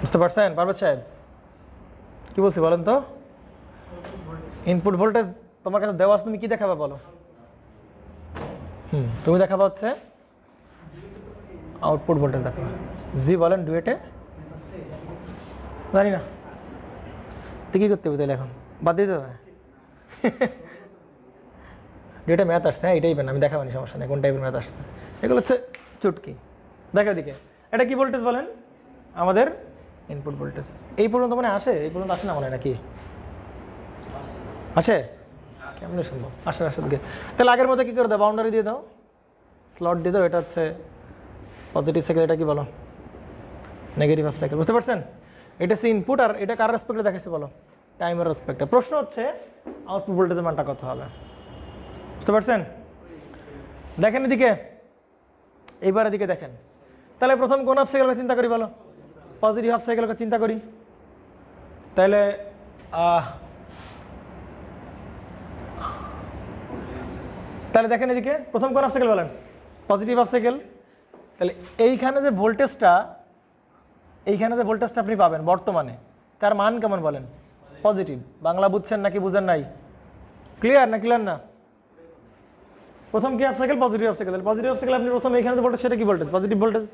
বুঝতে পারছেন পারভেজ সাহেব? কি বলছি বলেন তো? ইনপুট ভোল্টেজ তোমার কাছে দেওয়া আছে, তুমি কি দেখাবা বলো? তুমি দেখাবা হচ্ছে আউটপুট ভোল্টেজ দেখাবা। জি বলেন ডুয়েটে? জানি না তো কি করতে হবে তাহলে? এখন বাদ দিতে হবে। ডুয়েটে ম্যাথ আসছে, হ্যাঁ এটাই আমি দেখাবানি, সমস্যা নেই। কোন টাইপের ম্যাথ আসছে এগুলো? হচ্ছে চুটকি। দেখা দিকে এটা কি ভোল্টেজ বলেন? আমাদের ইনপুট ভোল্টেজ। এই পর্যন্ত মানে আসে? এই পর্যন্ত আসে না মনে হয় নাকি? আসে? কেমনে সম্ভব? আসে আসে দিকে। তাহলে আগের মতো কি করে দাও? বাউন্ডারি দিয়ে দাও, স্লট দিয়ে দাও। এটা হচ্ছে পজিটিভ সাইকেল, এটা কি বলো? Negative half cycle. বুঝতে পারছেন? এটা হচ্ছে ইনপুট, আর এটা কার রেসপেক্টে দেখাচ্ছে বলো? টাইমের রেসপেক্টে। প্রশ্ন হচ্ছে আউটপুট ভোল্টেজের মানটা কত হবে? বুঝতে পারছেন? দেখেন এদিকে, এইবার এদিকে দেখেন। তাহলে প্রথম কোন হাফ সাইকেলকে চিন্তা করি বলো? পজিটিভ হাফ সাইকেলকে চিন্তা করি। তাহলে দেখেন এদিকে প্রথম কোন হাফ সাইকেল বলেন? Positive half cycle. তাহলে এইখানে যে ভোল্টেজটা আপনি পাবেন বর্তমানে, তার মান কেমন বলেন? পজিটিভ। বাংলা বুঝছেন নাকি বুঝেন নাই? ক্লিয়ার না ক্লিয়ার না? প্রথম কি half cycle? Positive half cycle. Positive half cycle আপনি প্রথম এইখানে যে ভোল্টেজ, সেটা কি ভোল্টেজ? Positive voltage.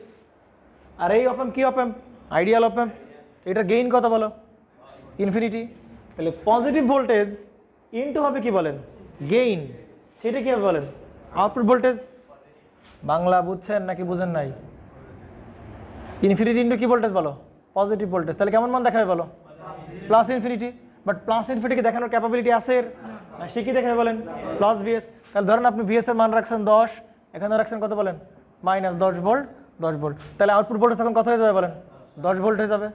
আর এই অপ অ্যাম্প কি অপ অ্যাম্প? আইডিয়াল অপ অ্যাম্প। এটা গেইন কত বলো? ইনফিনিটি। তাহলে পজিটিভ ভোল্টেজ ইনটু হবে কি বলেন? গেইন। সেটা কি হবে বলেন? Output voltage. বাংলা বুঝছেন নাকি বুঝেন নাই? ইনফিনিটি ইনটু কি ভোল্টেজ বলো? Positive voltage. তাহলে কেমন মান দেখাবে বলো? Plus infinity. বাট প্লাস ইনফিনিটিকে দেখানোর ক্যাপাবিলিটি আছে এর? সে কি দেখাবে বলেন? Plus VS. তাহলে ধরেন আপনি ভিএস এর মান রাখছেন 10, এখানে রাখছেন কত বলেন? Minus 10 volt, 10 volt. তাহলে আউটপুট ভোল্টেজ এখন কত হয়ে যাবে বলেন? 10 ভোল্ট হয়ে যাবে।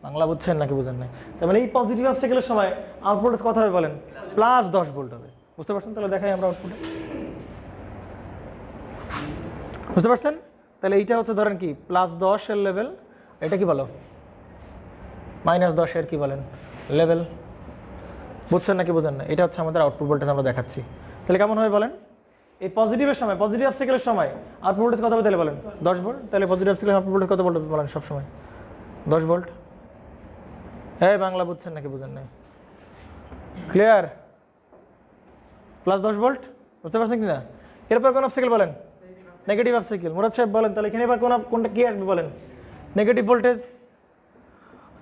বাংলা বুঝছেন নাকি বুঝেন নাই? তার মানে এই পজিটিভ অবস্টাকেলের সময় আউটপুটে কত হবে বলেন? +10 ভোল্ট হবে। বুঝতে পারছেন? তাহলে দেখাই আমরা আউটপুটে। বুঝতে পারছেন? তাহলে এইটা হচ্ছে ধরেন কি +10 এর লেভেল, এটা কি বলো -10 এর কি বলেন লেভেল। বুঝছেন নাকি বুঝেন না? এটা হচ্ছে আমাদের আউটপুট ভোল্টেজ আমরা দেখাচ্ছি। তাহলে কেমন হবে বলেন? এই পজিটিভের সময়, পজিটিভ অবস্টাকেলের সময় আউটপুট ভোল্টেজ কত হবে তাহলে বলেন? 10 ভোল্ট। তাহলে পজিটিভ অবস্টাকেলের আউটপুট ভোল্টেজ কত ভোল্ট হবে বলেন সব সময়? 10 ভোল্ট। হ্যাঁ, বাংলা বুঝছেন নাকি বুঝেন নাই? ক্লিয়ার? +10 ভোল্ট। বুঝতে পারছেন কিনা? এরপর কোন অবস্টাকেল বলেন? Negative obstacle. মুরাদ সাহেব বলেন তাহলে এখানে এবার কোনটা কি আসবে বলেন? Negative voltage.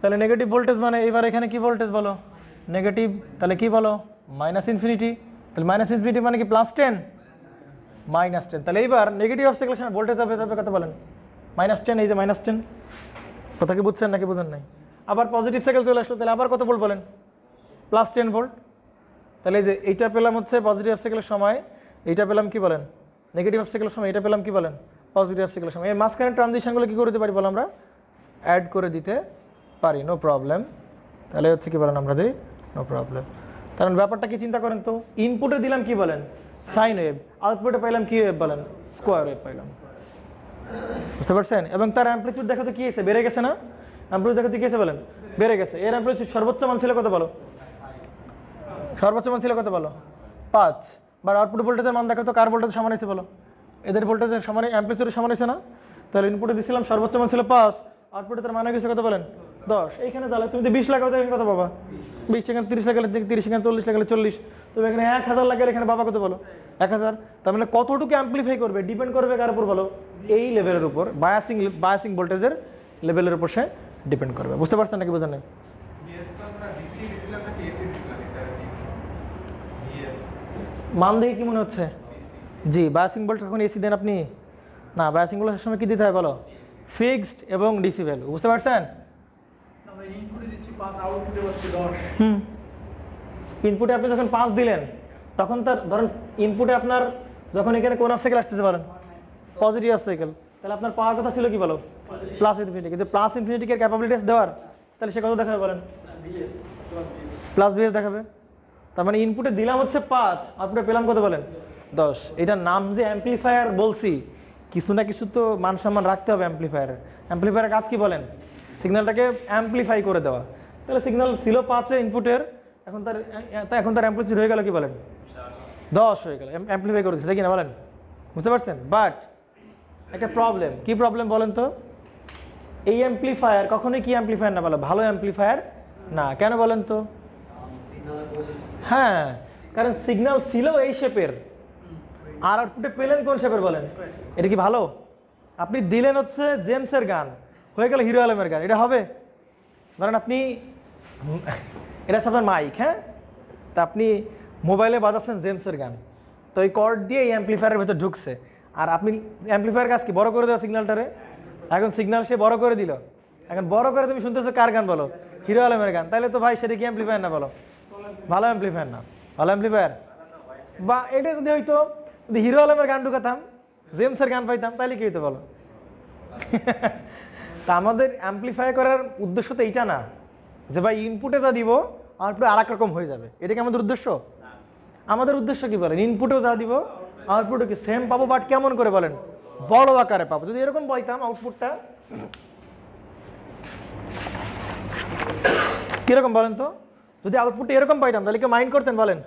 তাহলে নেগেটিভ ভোল্টেজ মানে এবার এখানে কি ভোল্টেজ বলো? নেগেটিভ। তাহলে কি বলো? -ইনফিনিটি। তাহলে -ইনফিনিটি মানে কি +10? -10। তাহলে এইবার নেগেটিভ অবস্টাকেলের সময় ভোল্টেজ হবে কত বলেন? -10। এই যে -10, কথা কি বুঝছেন নাকি বুঝেন নাই? আবার পজিটিভ সাইকেল চলে আসলো, তাহলে আবার কত ভোল্ট বলেন? +10 ভোল্ট। তাহলে এই যে এইটা পেলাম হচ্ছে পজিটিভ অবস্টাকেলের সময়, এইটা পেলাম কি বলেন? নেগেটিভ অবস্টাকেলের সময়। এটা পেলাম কি বলেন? পজিটিভ অবস্টাকেলের সময়। এই মাঝখানে ট্রানজিশনগুলো কি করে দিতে পারি বলো? আমরা অ্যাড করে দিতে পারি, নো প্রবলেম। তাহলে হচ্ছে কি বলেন আমরা দিই, নো প্রবলেম। কারণ ব্যাপারটা কি চিন্তা করেন তো, ইনপুটে দিলাম কি বলেন? সাইন ওয়েভ, আউটপুটে পাইলাম কি ওয়েভ বলেন? স্কোয়ার ওয়েভ পাইলাম। বুঝতে পারছেন? এবং তার অ্যাম্পলিটিউড দেখো তো কি হয়েছে? বেড়ে গেছে না? অ্যাম্পলিটিউড দেখো তো কি হয়েছে বলেন? বেড়ে গেছে। এর অ্যাম্পলিটিউড সর্বোচ্চ মান ছিল কত বলো? সর্বোচ্চ মান ছিল কত বলো? 5। বা আউটপুট ভোল্টেজের মান দেখো তো কার ভোল্টেজ সমান হয়েছে বলো? এদের ভোল্টেজের সমান, অ্যাম্পলিটিউডের সমান হয়েছে না? তাহলে ইনপুটে দিছিলাম সর্বোচ্চ মান ছিল 5, আউটপুটে তার মান হয়ে গেছে কত বলেন? 10। এইখানে তাহলে তুমি যদি 20 লাগাও তাহলে কত পাবা? 20। এখানে 30 লাগালে 30, এখানে 40 লাগালে 40। তুমি এখানে 1000 লাগালে এখানে বাবা কত বলো? 1000। তার মানে কতটুকু অ্যাম্পলিফাই করবে ডিপেন্ড করবে কার উপর বলো? এই লেভেলের উপর, বায়াসিং ভোল্টেজের লেভেলের উপর সে ডিপেন্ড করবে। বুঝতে পারছেন নাকি বুঝেন না? মান দেখে কি মনে হচ্ছে? জি, বায়াসিং ভোল্ট কখন এসি দেন আপনি? না, বায়াসিং ভোল্টের সময় কি দিতে হয় বলো? ফিক্সড এবং ডিসি ভ্যালু। বুঝতে পারছেন? ইনপুটে আপনি যখন 5 দিলেন তখন তার ধরেন ইনপুটে আপনার যখন এখানে কোন অবস্টাকেল আসতেছে বলেন? Positive obstacle. তাহলে আপনার পাওয়ার কথা ছিল কি বলো? +ইনফিনিটি। কিন্তু +ইনফিনিটি এর ক্যাপাবিলিটিস দেওয়ার, তাহলে সে কত দেখাবে বলেন? +VS দেখাবে। তার মানে ইনপুটে দিলাম হচ্ছে 5, আউটপুটে পেলাম কত বলেন? 10। এটার নাম যে অ্যাম্পলিফায়ার বলছি, কিছু না কিছু তো মান সম্মান রাখতে হবে অ্যাম্পলিফায়ারের। অ্যাম্পলিফায়ারের কাজ কি বলেন? সিগন্যালটাকে অ্যাম্পলিফাই করে দেওয়া। তাহলে সিগন্যাল ছিল 5 ইনপুটের, এখন তার অ্যাম্পলিটিউড হয়ে গেল কি বলেন? 10 হয়ে গেল, অ্যাম্পলিফাই করে দিচ্ছে, তাই কিনা বলেন? বুঝতে পারছেন? বাট একটা প্রবলেম, কি প্রবলেম বলেন তো? এই অ্যাম্পলিফায়ার কখনোই কি অ্যাম্পলিফায়ার না বলো? ভালো অ্যাম্পলিফায়ার না। কেন বলেন তো? হ্যাঁ, কারণ সিগন্যাল ছিল এই শেপের, আর আউটপুটে পেলেন কোন শেপের বলেন? এটা কি ভালো? আপনি দিলেন হচ্ছে জেমসের গান, হয়ে গেল হিরো আলমের গান, এটা হবে? ধরেন আপনি, এটা হচ্ছে আপনার মাইক, হ্যাঁ, তা আপনি মোবাইলে বাজাচ্ছেন জেমসের গান, তো এই কর্ড দিয়ে এই অ্যাম্পলিফায়ারের ভেতর ঢুকছে, আর আপনি অ্যাম্পলিফায়ার কাজ কি? বড় করে দেওয়া সিগন্যালটারে। এখন সিগন্যাল সে বড় করে দিল, এখন বড় করে তুমি শুনতেছো কার গান বলো? হিরো আলমের গান। তাহলে তো ভাই সেটা কি অ্যাম্পলিফায়ার না বলো? ভালো অ্যাম্পলিফায়ার না। ভালো অ্যাম্পলিফায়ার বা এটা যদি হইতো, যদি হিরো আলমের গান ঢুকাতাম, জেমসের গান পাইতাম, তাহলে কি হইতো বলো? তা আমাদের অ্যাম্পলিফাই করার উদ্দেশ্য তো এইটা না যে ভাই ইনপুটে যা দিব আউটপুটে আর এক রকম হয়ে যাবে। এটা কি আমাদের উদ্দেশ্য? আমাদের উদ্দেশ্য কি বলেন? ইনপুটেও যা দিব আউটপুটে কি সেম পাবো, বাট কেমন করে বলেন? বড় আকারে পাবো। যদি এরকম পাইতাম আউটপুটটা, কিরকম বলেন তো? যদি আউটপুটটা এরকম পাইতাম তাহলে কেউ মাইন্ড করতেন বলেন?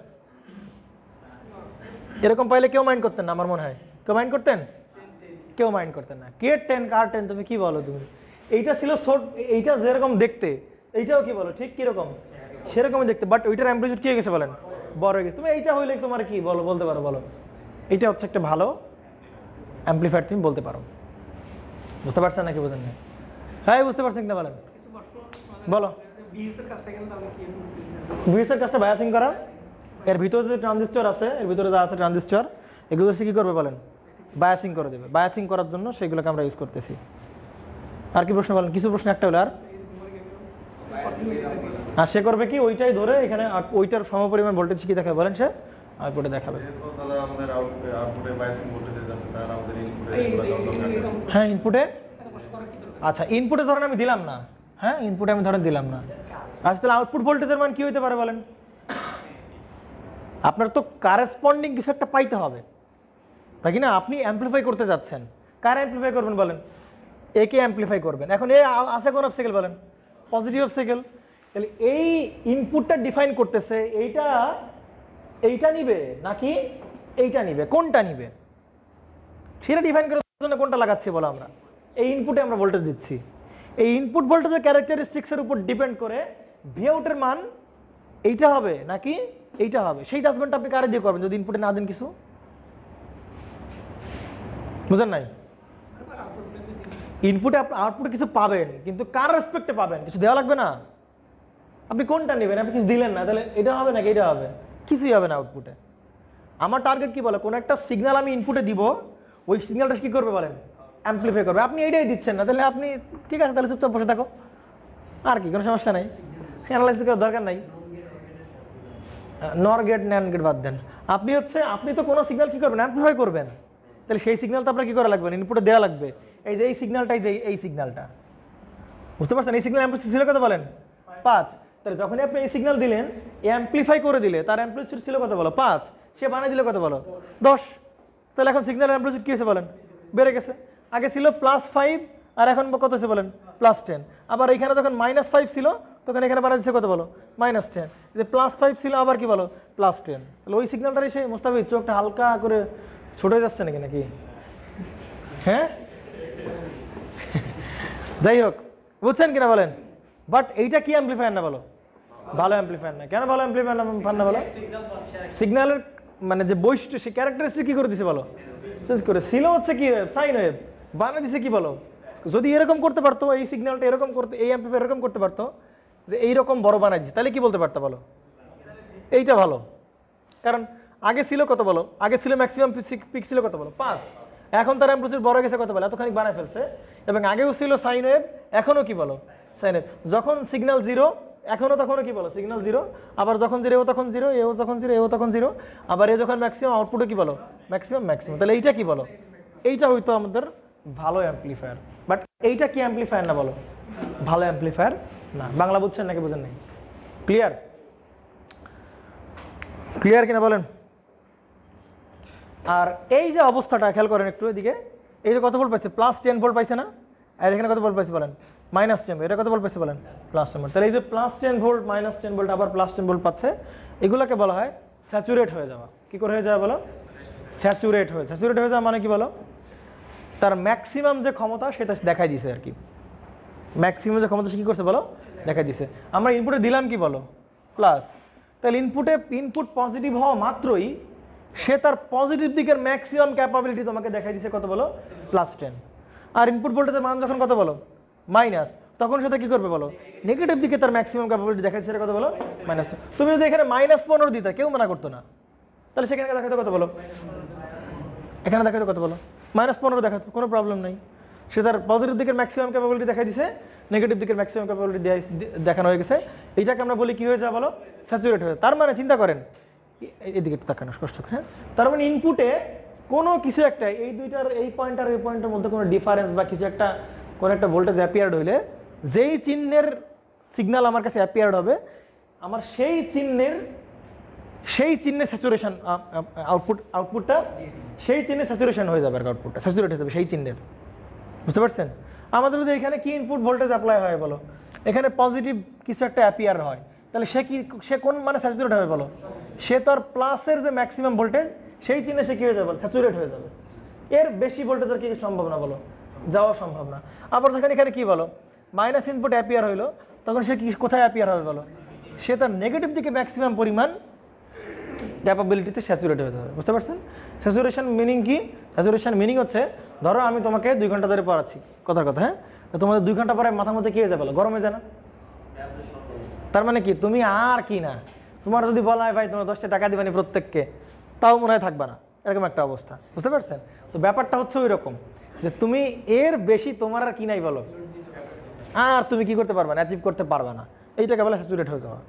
এরকম পাইলে কেউ মাইন্ড করতেন না, আমার মনে হয়। কেউ মাইন্ড করতেন? কেউ মাইন্ড করতেন না। কে 10 কার 10, তুমি কি বলো? তুমি এইটা ছিল শর্ট, এইটা যেরকম দেখতে, এইটাও কি বলো ঠিক কিরকম সেরকমই দেখতে, বাট ওইটার অ্যাম্পলিটিউড কি হয়ে গেছে বলেন? বড় হয়ে গেছে। তুমি এইটা হইলে তোমার কি বলো, বলতে পারো বলো? এইটা হচ্ছে একটা ভালো অ্যাম্পলিফায়ার, তুমি বলতে পারো। বুঝতে পারছেন নাকি বুঝেন না? হ্যাঁ, বুঝতে পারছেন কিনা বলেন? বলো। বিএস এর কাজটা বায়াসিং করা, এর ভিতরে যে ট্রানজিস্টর আছে, এর ভিতরে যা আছে ট্রানজিস্টর, এগুলো সে কি করবে বলেন? বায়াসিং করে দেবে। বায়াসিং করার জন্য সেগুলোকে আমরা ইউজ করতেছি। আর কি প্রশ্ন বলেন? কিছু প্রশ্ন একটা হলো আর সে করবে কি? ওইটাই ধরে এখানে ওইটার সমপরিমাণ ভোল্টেজ কি দেখাবে বলেন? সে আউটপুটে দেখাবে। হ্যাঁ, ইনপুটে। আচ্ছা, ইনপুটে ধরেন আমি দিলাম না, হ্যাঁ ইনপুটে আমি ধরে দিলাম না। আসলে আউটপুট ভোল্টেজের মান কি হতে পারে বলেন? আপনার তো কারেসপন্ডিং কিছু একটা পাইতে হবে, তাই কি না? আপনি অ্যাম্পলিফাই করতে যাচ্ছেন, কার অ্যাম্পলিফাই করবেন বলেন? এ কে অ্যাম্পলিফাই করবেন। এখন এ আছে কোন অবস্টাকেল বলেন? Positive obstacle. তাহলে এই ইনপুটটা ডিফাইন করতেছে এইটা নিবে নাকি এইটা নিবে, কোনটা নিবে সেটা ডিফাইন করার জন্য কোনটা লাগাচ্ছি বলো আমরা? এই ইনপুটে আমরা ভোল্টেজ দিচ্ছি, এই ইনপুট ভোল্টেজের ক্যারেক্টারিস্টিক্সের উপর ডিপেন্ড করে ভি আউটের মান এইটা হবে নাকি এইটা হবে, সেই জাজমেন্ট আপনি কারে দিয়ে করবেন যদি ইনপুটে না দেন কিছু? বুঝেন নাই? ইনপুটে আউটপুটে কিছু পাবেন, কিন্তু কার রেসপেক্টে পাবেন? কিছু দেওয়া লাগবে না? আপনি কোনটা নেবেন? আপনি কিছু দিলেন না, তাহলে এটা হবে নাকি এটা হবে? কিছুই হবে না আউটপুটে। আমার টার্গেট কি বলে? কোন একটা সিগন্যাল আমি ইনপুটে দিব, ওই সিগন্যালটা কি করবে বলেন? অ্যাম্পলিফাই করবে। আপনি এইটাই দিচ্ছেন না, তাহলে আপনি ঠিক আছে, তাহলে চুপচাপ বসে থাকো, আর কি, কোনো সমস্যা নাই, অ্যানালাইসিস করার দরকার নাই। নর গেট ন্যান গেট বাদ দেন। আপনি তো কোনো সিগন্যাল কি করবেন? অ্যাম্পলিফাই করবেন। তাহলে সেই সিগন্যাল তো আপনার কি করা লাগবে? ইনপুটে দেওয়া লাগবে। এই যে এই সিগন্যালটাই, যে এই সিগন্যালটা, বুঝতে পারছেন? এই সিগন্যাল অ্যাম্পলিটিউড ছিল কত বলেন? 5। তাহলে যখনই আপনি এই সিগন্যাল দিলেন, অ্যাম্পলিফাই করে দিলে তার অ্যাম্পলিটিউড ছিল কত বলো? 5। সে বানিয়ে দিলে কত বলো? 10। তাহলে এখন সিগন্যাল অ্যাম্পলিটিউড কি হয়েছে বলেন? বেড়ে গেছে। আগে ছিল +5 আর এখন কত হচ্ছে বলেন? +10। আবার এখানে যখন -5 ছিল তখন এখানে বাড়া দিচ্ছে কত বলো? -10। যে +5 ছিল আবার কি বলো? +10। তাহলে ওই সিগন্যালটার এসে মোস্তাফিজ চোখটা হালকা করে ছোট হয়ে যাচ্ছে নাকি? হ্যাঁ যাই হোক, বুঝছেন কিনা বলেন? বাট এইটা কি অ্যাম্পলিফায়ার না বলো? ভালো অ্যাম্পলিফায়ার না। কেন ভালো অ্যাম্পলিফায়ার না বলো? সিগন্যালের মানে যে বৈশিষ্ট্য, সে ক্যারেক্টারিস্টিক কি করে দিছে বলো? চেঞ্জ করে। ছিল হচ্ছে কি ওয়েভ, সাইন ওয়েভ, বানিয়ে দিছে কি বলো? যদি এরকম করতে পারতো, এই সিগন্যালটা এরকম করতে, এই অ্যাম্পলিফায়ার এরকম করতে পারতো যে এইরকম বড় বানাই দিচ্ছে, তাহলে কি বলতে পারতো বলো? এইটা ভালো। কারণ আগে ছিল কত বলো? আগে ছিল ম্যাক্সিমাম পিক ছিল কত বলো? 5। এখন তার অ্যাম্পলিটিউড বড় গেছে কত বলো? এতখানি বানায় ফেলছে। এবং আগেও ছিল সাইন ওয়েভ, এখনো কি বলো? Sine wave. যখন সিগন্যাল 0, এখনো তখনও কি বলো? সিগন্যাল 0। আবার যখন 0 এও তখন 0, এও যখন 0 এও তখন 0। আবার এ যখন ম্যাক্সিমাম, আউটপুটে কি বলো? ম্যাক্সিমাম। তাহলে এইটা কি বলো? এইটা হয়তো আমাদের ভালো অ্যাম্পলিফায়ার। বাট এইটা কি অ্যাম্পলিফায়ার না বলো? ভালো অ্যাম্পলিফায়ার না। বাংলা বুঝছেন নাকি বুঝেন নাই? ক্লিয়ার? ক্লিয়ার কিনা বলেন? আর এই যে অবস্থাটা খেয়াল করেন একটু এদিকে, এই যে কত ভোল্ট পাইছে? +10 ভোল্ট পাইছে না? আর এখানে কত ভোল্ট পাইছে বলেন? -10। এটা কত ভোল্ট পাইছে বলেন? +10 ভোল্ট। তাহলে এই যে +10 ভোল্ট, -10 ভোল্ট, আবার +10 ভোল্ট পাচ্ছে, এগুলোকে বলা হয় স্যাচুরেট হয়ে যাওয়া। কি করে হয়ে যাওয়া বলো? স্যাচুরেট হয়ে যাওয়া মানে কি বলো? তার ম্যাক্সিমাম যে ক্ষমতা সেটা দেখাই দিছে আর কি। ম্যাক্সিমাম যে ক্ষমতা সে কি করছে বলো? দেখাই দিছে। আমরা ইনপুটে দিলাম কি বলো? প্লাস। তাহলে ইনপুট পজিটিভ হওয়া মাত্রই সে তার পজিটিভ দিকের ম্যাক্সিমাম ক্যাপাবিলিটি তোমাকে দেখাই দিছে কত বলো? +10। আর ইনপুট ভোল্টেজের মান যখন কত বলো? মাইনাস, তখন সেটা কি করবে বলো? নেগেটিভ দিকে তার ম্যাক্সিমাম ক্যাপাবিলিটি দেখাই দিচ্ছে কত বলো? -10। তুমি যদি এখানে -15 দিতে, কেউ মানা করতো না, তাহলে সেখানে দেখাতো কত বলো? এখানে দেখাতো কত বলো? -15 দেখাতো, কোনো প্রবলেম নাই। সে তার পজিটিভ দিকের ম্যাক্সিমাম ক্যাপাবিলিটি দেখাই দিছে, নেগেটিভ দিকের ম্যাক্সিমাম ক্যাপাবিলিটি দেখানো হয়ে গেছে। এইটাকে আমরা বলি কি হয়ে যাওয়া বলো? স্যাচুরেট হয়ে। তার মানে চিন্তা করেন, এদিকে একটু তাকানো কষ্ট করে, হ্যাঁ? তার মানে ইনপুটে কোনো কিছু একটা, এই দুইটার, এই পয়েন্ট আর এই পয়েন্টের মধ্যে কোনো ডিফারেন্স বা কিছু একটা, কোনো একটা ভোল্টেজ অ্যাপিয়ার্ড হইলে যেই চিহ্নের সিগন্যাল আমার কাছে অ্যাপিয়ার্ড হবে, আমার সেই চিহ্নের স্যাচুরেশন আউটপুটটা সেই চিহ্নের স্যাচুরেশন হয়ে যাবে আর আউটপুটটা স্যাচুরেট হয়ে যাবে সেই চিহ্নের। বুঝতে পারছেন? আমাদের যদি এখানে কি ইনপুট ভোল্টেজ অ্যাপ্লাই হয় বলো? এখানে পজিটিভ কিছু একটা অ্যাপিয়ার হয়, তাহলে সে কোন মানে স্যাচুরেট হবে বলো? সে তার প্লাসের যে ম্যাক্সিমাম ভোল্টেজ সেই চিহ্নে সে কি হয়ে যাবে? স্যাচুরেট হয়ে যাবে। এর বেশি ভোল্টেজের কি সম্ভব না বলো? যাওয়া সম্ভব না। আবার যখন এখানে কি বলো? মাইনাস ইনপুট অ্যাপিয়ার হইলো, তখন সে কি কোথায় অ্যাপিয়ার হবে বলো? সে তার নেগেটিভ দিকে ম্যাক্সিমাম পরিমাণ ক্যাপাবিলিটিতে স্যাচুরেট হয়ে যাবে। বুঝতে পারছেন? স্যাচুরেশন মিনিং কি? স্যাচুরেশন মিনিং হচ্ছে, ধরো আমি তোমাকে 2 ঘন্টা ধরে পড়াচ্ছি, কথার কথা, হ্যাঁ? তো তোমাদের 2 ঘন্টা পরে মাথার মধ্যে কি হয়ে যাবে? গরম হয়ে যায় না? তার মানে কি তুমি আর কি না, তোমার যদি বলা হয় ভাই তোমার 10টা টাকা দিবানি প্রত্যেককে, তাও মনে হয় থাকবা না, এরকম একটা অবস্থা। বুঝতে পারছেন? তো ব্যাপারটা হচ্ছে ওই রকম যে তুমি এর বেশি তোমার আর কি নাই বলো, আর তুমি কি করতে পারবা না, অ্যাচিভ করতে পারবা না। এইটাকে বলে স্যাচুরেট হয়ে যাওয়া।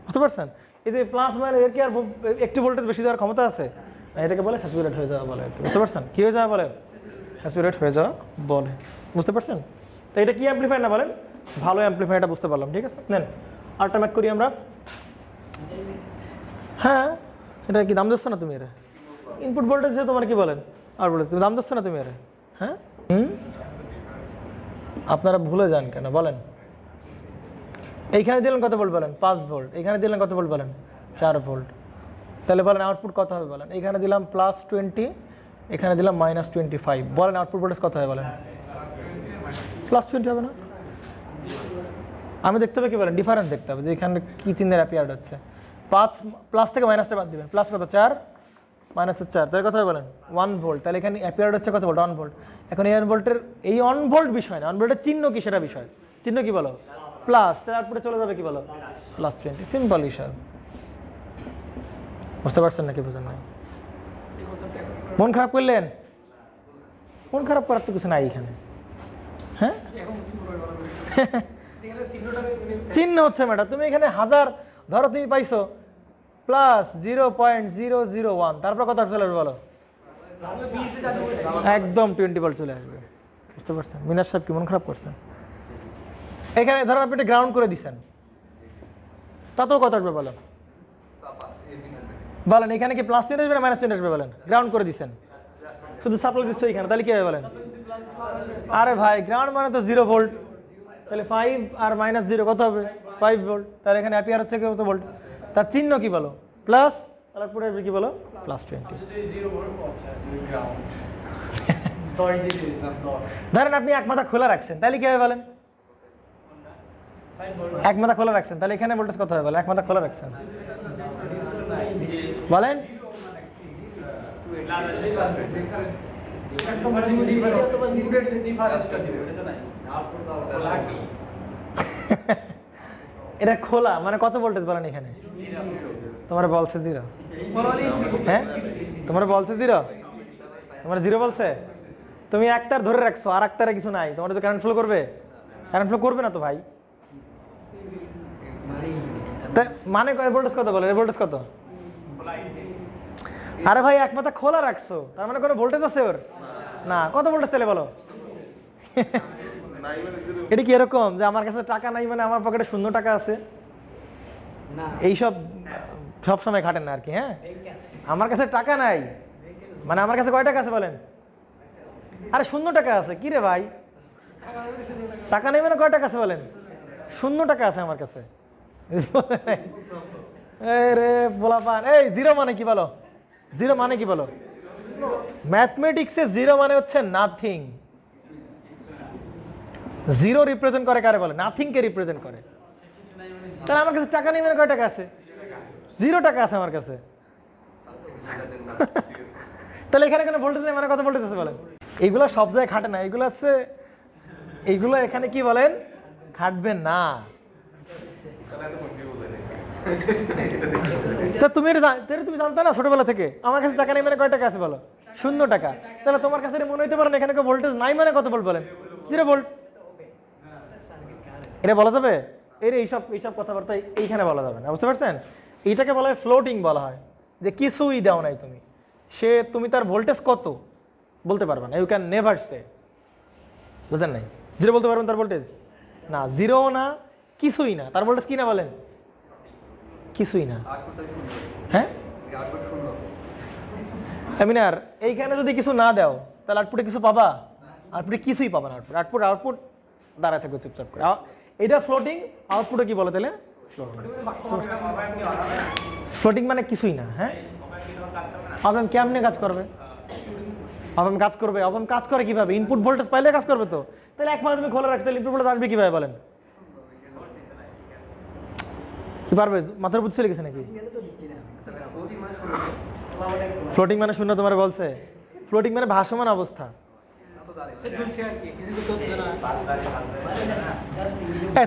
বুঝতে পারছেন? এই যে প্লাস মাইনাস এর কি আর একটু ভোল্টেজ বেশি দেওয়ার ক্ষমতা আছে? এটাকে বলে স্যাচুরেট হয়ে যাওয়া বলে। বুঝতে পারছেন? কি হয়ে যাওয়া বলে? স্যাচুরেট হয়ে যাওয়া বলে। বুঝতে পারছেন? তো এটা কি অ্যাম্পলিফায়ার না বলেন? ভালো অ্যাম্পলিফায়ার, এটা বুঝতে পারলাম, ঠিক আছে। নেন আরেকটা ম্যাথ করি আমরা। হ্যাঁ, এটা কি দাম দিচ্ছ না তুমি? এরা ইনপুট ভোল্টেজ তোমার কি বলেন আর বলে তুমি দাম দিচ্ছ না তুমি? এরা হ্যাঁ আপনারা ভুলে যান কেন বলেন? এইখানে দিলেন কত ভোল্ট বলেন? 5 ভোল্ট। এখানে দিলেন কত ভোল্ট বলেন? 4 ভোল্ট। তাহলে বলেন আউটপুট কত হবে বলেন? এখানে দিলাম +20, এখানে দিলাম -25, বলেন আউটপুট ভোল্টেজ কত হবে বলেন? +20 হবে না? আমি দেখতে হবে কি বলেন? ডিফারেন্স দেখতে হবে যে এখানে কি চিহ্নের অ্যাপিয়ার্ড হচ্ছে। 5 প্লাস থেকে মাইনাসটা বাদ দিবেন, প্লাস কত 4 -4, তাহলে কত হবে বলেন? 1 ভোল্ট। তাহলে এখানে অ্যাপিয়ার্ড হচ্ছে কত ভোল্ট? 1 ভোল্ট। এখন এই 1 ভোল্টের এই 1 ভোল্ট বিষয় না, 1 ভোল্টের চিহ্ন কি সেটা বিষয়। চিহ্ন কি বলো? প্লাস, তারপরে চলে যাবে কি বলো? +20। সিম্পল হিসাব। বুঝতে পারছেন নাকি বুঝেন নাই? মন খারাপ করলেন? মন খারাপ করার তো কিছু নাই এখানে। হ্যাঁ চিহ্ন হচ্ছে ম্যাডাম, তুমি এখানে 1000 ধরো তুমি পাইছো +0.001, তারপর কত চলে আসবে বলো? একদম 20 ভোল্ট চলে আসবে। বুঝতে পারছেন? মিনার সাহেব কি মন খারাপ করছেন? এখানে ধরো আপনি এটা গ্রাউন্ড করে দিচ্ছেন, তাতেও কত আসবে বলো? বলেন এখানে কি +10 আসবে না -10 আসবে বলেন? গ্রাউন্ড করে দিচ্ছেন, শুধু সাপ্লাই দিচ্ছে এখানে, তাহলে কি হবে বলেন? আরে ভাই গ্রাউন্ড মানে তো 0 ভোল্ট, তাহলে 5 আর -0 কত হবে? 5 ভোল্ট। তাহলে এখানে অ্যাপিয়ার হচ্ছে কত ভোল্ট? তার চিহ্ন কি বলো? প্লাস, তাহলে পুরো কি বলো? +20। ধরেন আপনি এক মাথা খোলা রাখছেন, তাহলে কি হবে বলেন? এক মাথা খোলা রাখছেন, তাহলে এখানে ভোল্টেজ কত হবে বলেন? এক মাথা খোলা রাখছেন বলেন? এটা খোলা মানে কত ভোল্টেজ বলেন এখানে? তোমার বলছে 0। হ্যাঁ তোমার বলছে 0, তোমার 0 বলছে। তুমি একটার ধরে রাখছো, আর একটারে কিছু নাই, তোমার তো কারেন্ট ফ্লো করবে? কারেন্ট ফ্লো করবে না তো ভাই। মানে ভোল্টেজ কত বলে? ভোল্টেজ কত? আরে ভাই এক মাথা খোলা রাখছো, তার মানে কোনো ভোল্টেজ আছে ওর না? কত ভোল্টেজ তাহলে বলো? এটা কি এরকম যে আমার কাছে টাকা নাই মানে আমার পকেটে 0 টাকা আছে? এইসব সব সময় খাটেন না আর কি। হ্যাঁ আমার কাছে টাকা নাই মানে আমার কাছে কয় টাকা আছে বলেন? আরে 0 টাকা আছে। কি রে ভাই, টাকা নেই মানে কয় টাকা আছে বলেন? 0 টাকা আছে আমার কাছে। রে বলাপান, এই 0 মানে কি বলো? 0 মানে কি বলো? ম্যাথমেটিক্সে 0 মানে হচ্ছে নাথিং। 0 রিপ্রেজেন্ট করে কারে বলে? নাথিং কে রিপ্রেজেন্ট করে। তাহলে আমার কাছে টাকা নেই মানে কয় টাকা আছে? 0 টাকা আছে আমার কাছে। তাহলে এখানে কোনো ভোল্টেজ নেই মানে কত ভোল্টেজ আছে বলেন? এইগুলো সব জায়গায় খাটে না, এইগুলো আছে, এইগুলো এখানে কি বলেন খাটবেন না। তুমি জানতে না ছোটবেলা থেকে আমার কাছে টাকা নেই মানে কয় টাকা আছে বলো? 0 টাকা। তাহলে তোমার কাছে মনে হইতে পারে না এখানে ভোল্টেজ নাই মানে কত ভোল্ট বলেন? 0 ভোল্ট। এটা বলা যাবে? এইসব কথাবার্তা এইখানে বলা যাবে না, বুঝতে পারছেন? এইটাকে বলা হয় ফ্লোটিং বলা হয়, যে কিছুই দাও নাই তুমি, তুমি তার ভোল্টেজ কত বলতে পারবে না। ইউ ক্যান নেভার সে। বুঝলেন নাই? 0 বলতে পারবেন তার ভোল্টেজ না, 0 না, কিছুই না। তার ভোল্টেজ কি না বলেন? কিছুই না। হ্যাঁ আর এইখানে যদি কিছু না দাও তাহলে আউটপুটে কিছু পাবা? আউটপুটে কিছুই পাবা না। আউটপুট দাঁড়ায় থাকবে চুপচাপ করে। এটা ফ্লোটিং, আউটপুটে কি বলে তাহলে? ফ্লোটিং মানে কিছুই না। হ্যাঁ অপএম্প কেমনে কাজ করবে? অপএম্প কাজ করবে, অপএম্প কাজ করে কিভাবে? ইনপুট ভোল্টেজ পাইলে কাজ করবে তো। তাহলে এক মাথা তুমি খোলা রাখছো, তাহলে ইনপুট ভোল্টেজ আসবে কিভাবে বলেন? কি পারবে? মাথার বুঝতে লেগেছে নাকি? ফ্লোটিং মানে 0 তোমার বলছে? ফ্লোটিং মানে ভাসমান অবস্থা।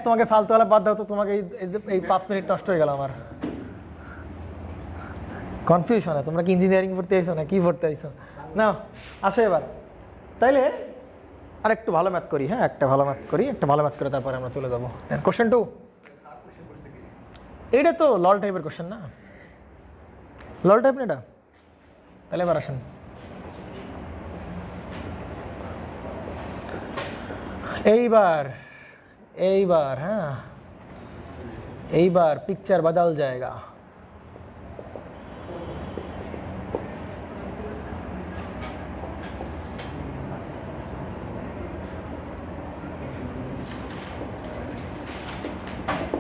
তোমাকে ফালতুওয়ালা বাদ দাও তো, তোমাকে এই 5 মিনিট নষ্ট হয়ে গেল আমার। কনফিউশন হয়, তোমরা কি ইঞ্জিনিয়ারিং পড়তে আইছো না কি পড়তে আইছো? না আসো এবার। তাইলে আর একটু ভালো ম্যাথ করি। হ্যাঁ একটা ভালো ম্যাথ করে তারপরে আমরা চলে যাবো কোশ্চেন 2। এইটা তো লল টাইপের কোশ্চেন না? লল টাইপ না এটা? তাহলে এবার আসেন। এইবার এইবার হ্যাঁ, এইবার পিকচার বদল जाएगा।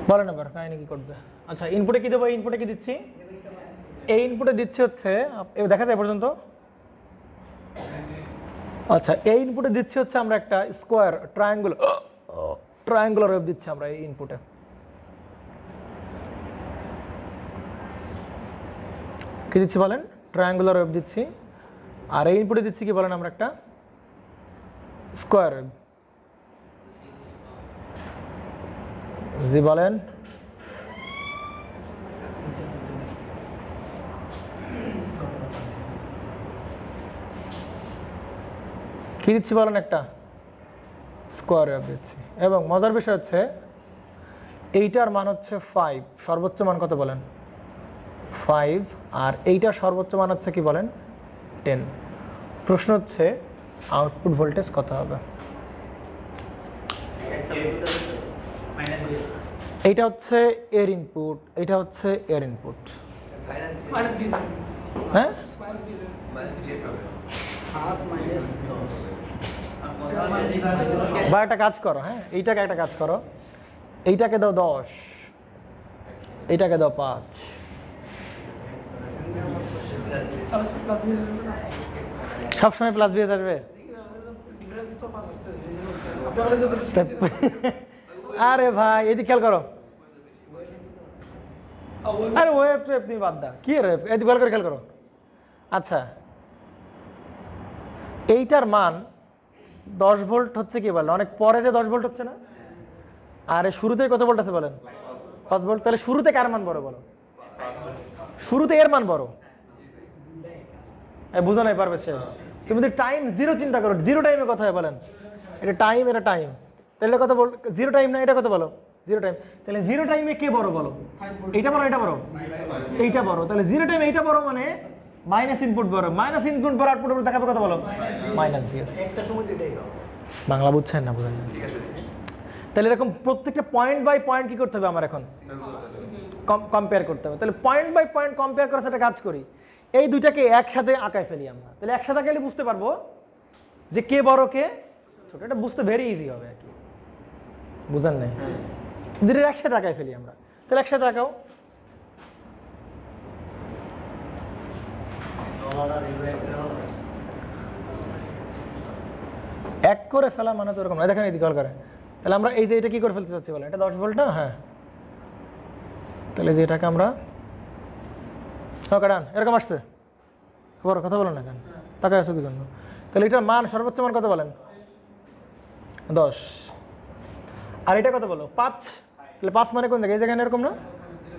বলেন এবার কাহিনী কি করবে? আচ্ছা ইনপুটে কি দেবো? ইনপুটে কি দিচ্ছি? এই ইনপুটে দিচ্ছি হচ্ছে দেখা যায় পর্যন্ত। আচ্ছা এই ইনপুটে দিচ্ছি হচ্ছে আমরা একটা স্কোয়ার ট্রায়াঙ্গুলার ওয়েভ দিচ্ছি আমরা এই ইনপুটে। কি দিচ্ছি বলেন? ট্রায়াঙ্গুলার ওয়েভ দিচ্ছি। আর এই ইনপুটে দিচ্ছি কি বলেন? আমরা একটা স্কোয়ার ওয়েভ। জি বলেন। কি দিচ্ছি বলেন? একটা স্কোয়ার ওয়েভ দিচ্ছি। এবং মজার বিষয় হচ্ছে এইটার মান হচ্ছে 5, সর্বোচ্চ মান কত বলেন? 5। আর এইটার সর্বোচ্চ মান হচ্ছে কি বলেন? 10। প্রশ্ন হচ্ছে আউটপুট ভোল্টেজ কত হবে? এইটা হচ্ছে এর ইনপুট, এইটা হচ্ছে এর ইনপুট। হ্যাঁ বা একটা কাজ করো, হ্যাঁ এইটাকে একটা কাজ করো, এইটাকে দাও 10, এইটাকে দাও 5। সবসময় প্লাস বিএস আসবে? আরে ভাই এদিকে খেয়াল করো। আরে ওয়েভ টেপ তুমি বাদ দাও, কি রে এদিকে ভালো করে খেয়াল করো। আচ্ছা এইটার মান 10 ভোল্ট হচ্ছে কি বলেন? অনেক পরে যে 10 ভোল্ট হচ্ছে না? আর শুরুতে কত ভোল্ট আছে বলেন? 5 ভোল্ট। তাহলে শুরুতে কার মান বড় বলো? শুরুতে এর মান বড়। বুঝো নাই পারবে সে? তুমি যদি টাইম জিরো চিন্তা করো, জিরো টাইমে কথা হয় বলেন? এটা টাইম, এটা টাইম, তাহলে কত বল? জিরো টাইম না, এটা কত বলো? Zero time. তাহলে জিরো টাইমে কে বড় বলো? এইটা বড়, এটা বড়, এইটা বড়। তাহলে জিরো টাইম এইটা বড় মানে মাইনাস ইনপুট বড়, মাইনাস ইনপুট বড়, আউটপুট দেখাবে কত বলো? মাইনাস দিয়ে। বাংলা বুঝছেন না? বুঝেন না? তাহলে এরকম প্রত্যেকটা পয়েন্ট বাই পয়েন্ট কি করতে হবে আমার এখন? কম্পেয়ার করতে হবে। তাহলে পয়েন্ট বাই পয়েন্ট কম্পেয়ার করার সাথে কাজ করি, এই দুইটাকে একসাথে আঁকায় ফেলি আমরা। তাহলে একসাথে আঁকালে বুঝতে পারবো যে কে বড় কে ছোট। এটা বুঝতে ভেরি ইজি হবে আর কি। বুঝেন নাই? দুটো একসাথে আঁকায় ফেলি আমরা। তাহলে একসাথে আঁকাও। এক করে ফেলা মানে তো এরকম না। দেখেন এদিকে করে। তাহলে আমরা এই যে এটা কি করে ফেলতে চাচ্ছি বলেন? এটা 10 ভোল্ট না? হ্যাঁ। তাহলে যে এটাকে আমরা কাটান এরকম আসছে, বড় কথা বলেন না কেন? তাকায় আসো কি জন্য? তাহলে এটার মান সর্বোচ্চ মান কত বলেন? 10। আর এটা কত বলো? 5। তাহলে 5 মানে কোন জায়গায়? এই জায়গায় এরকম না?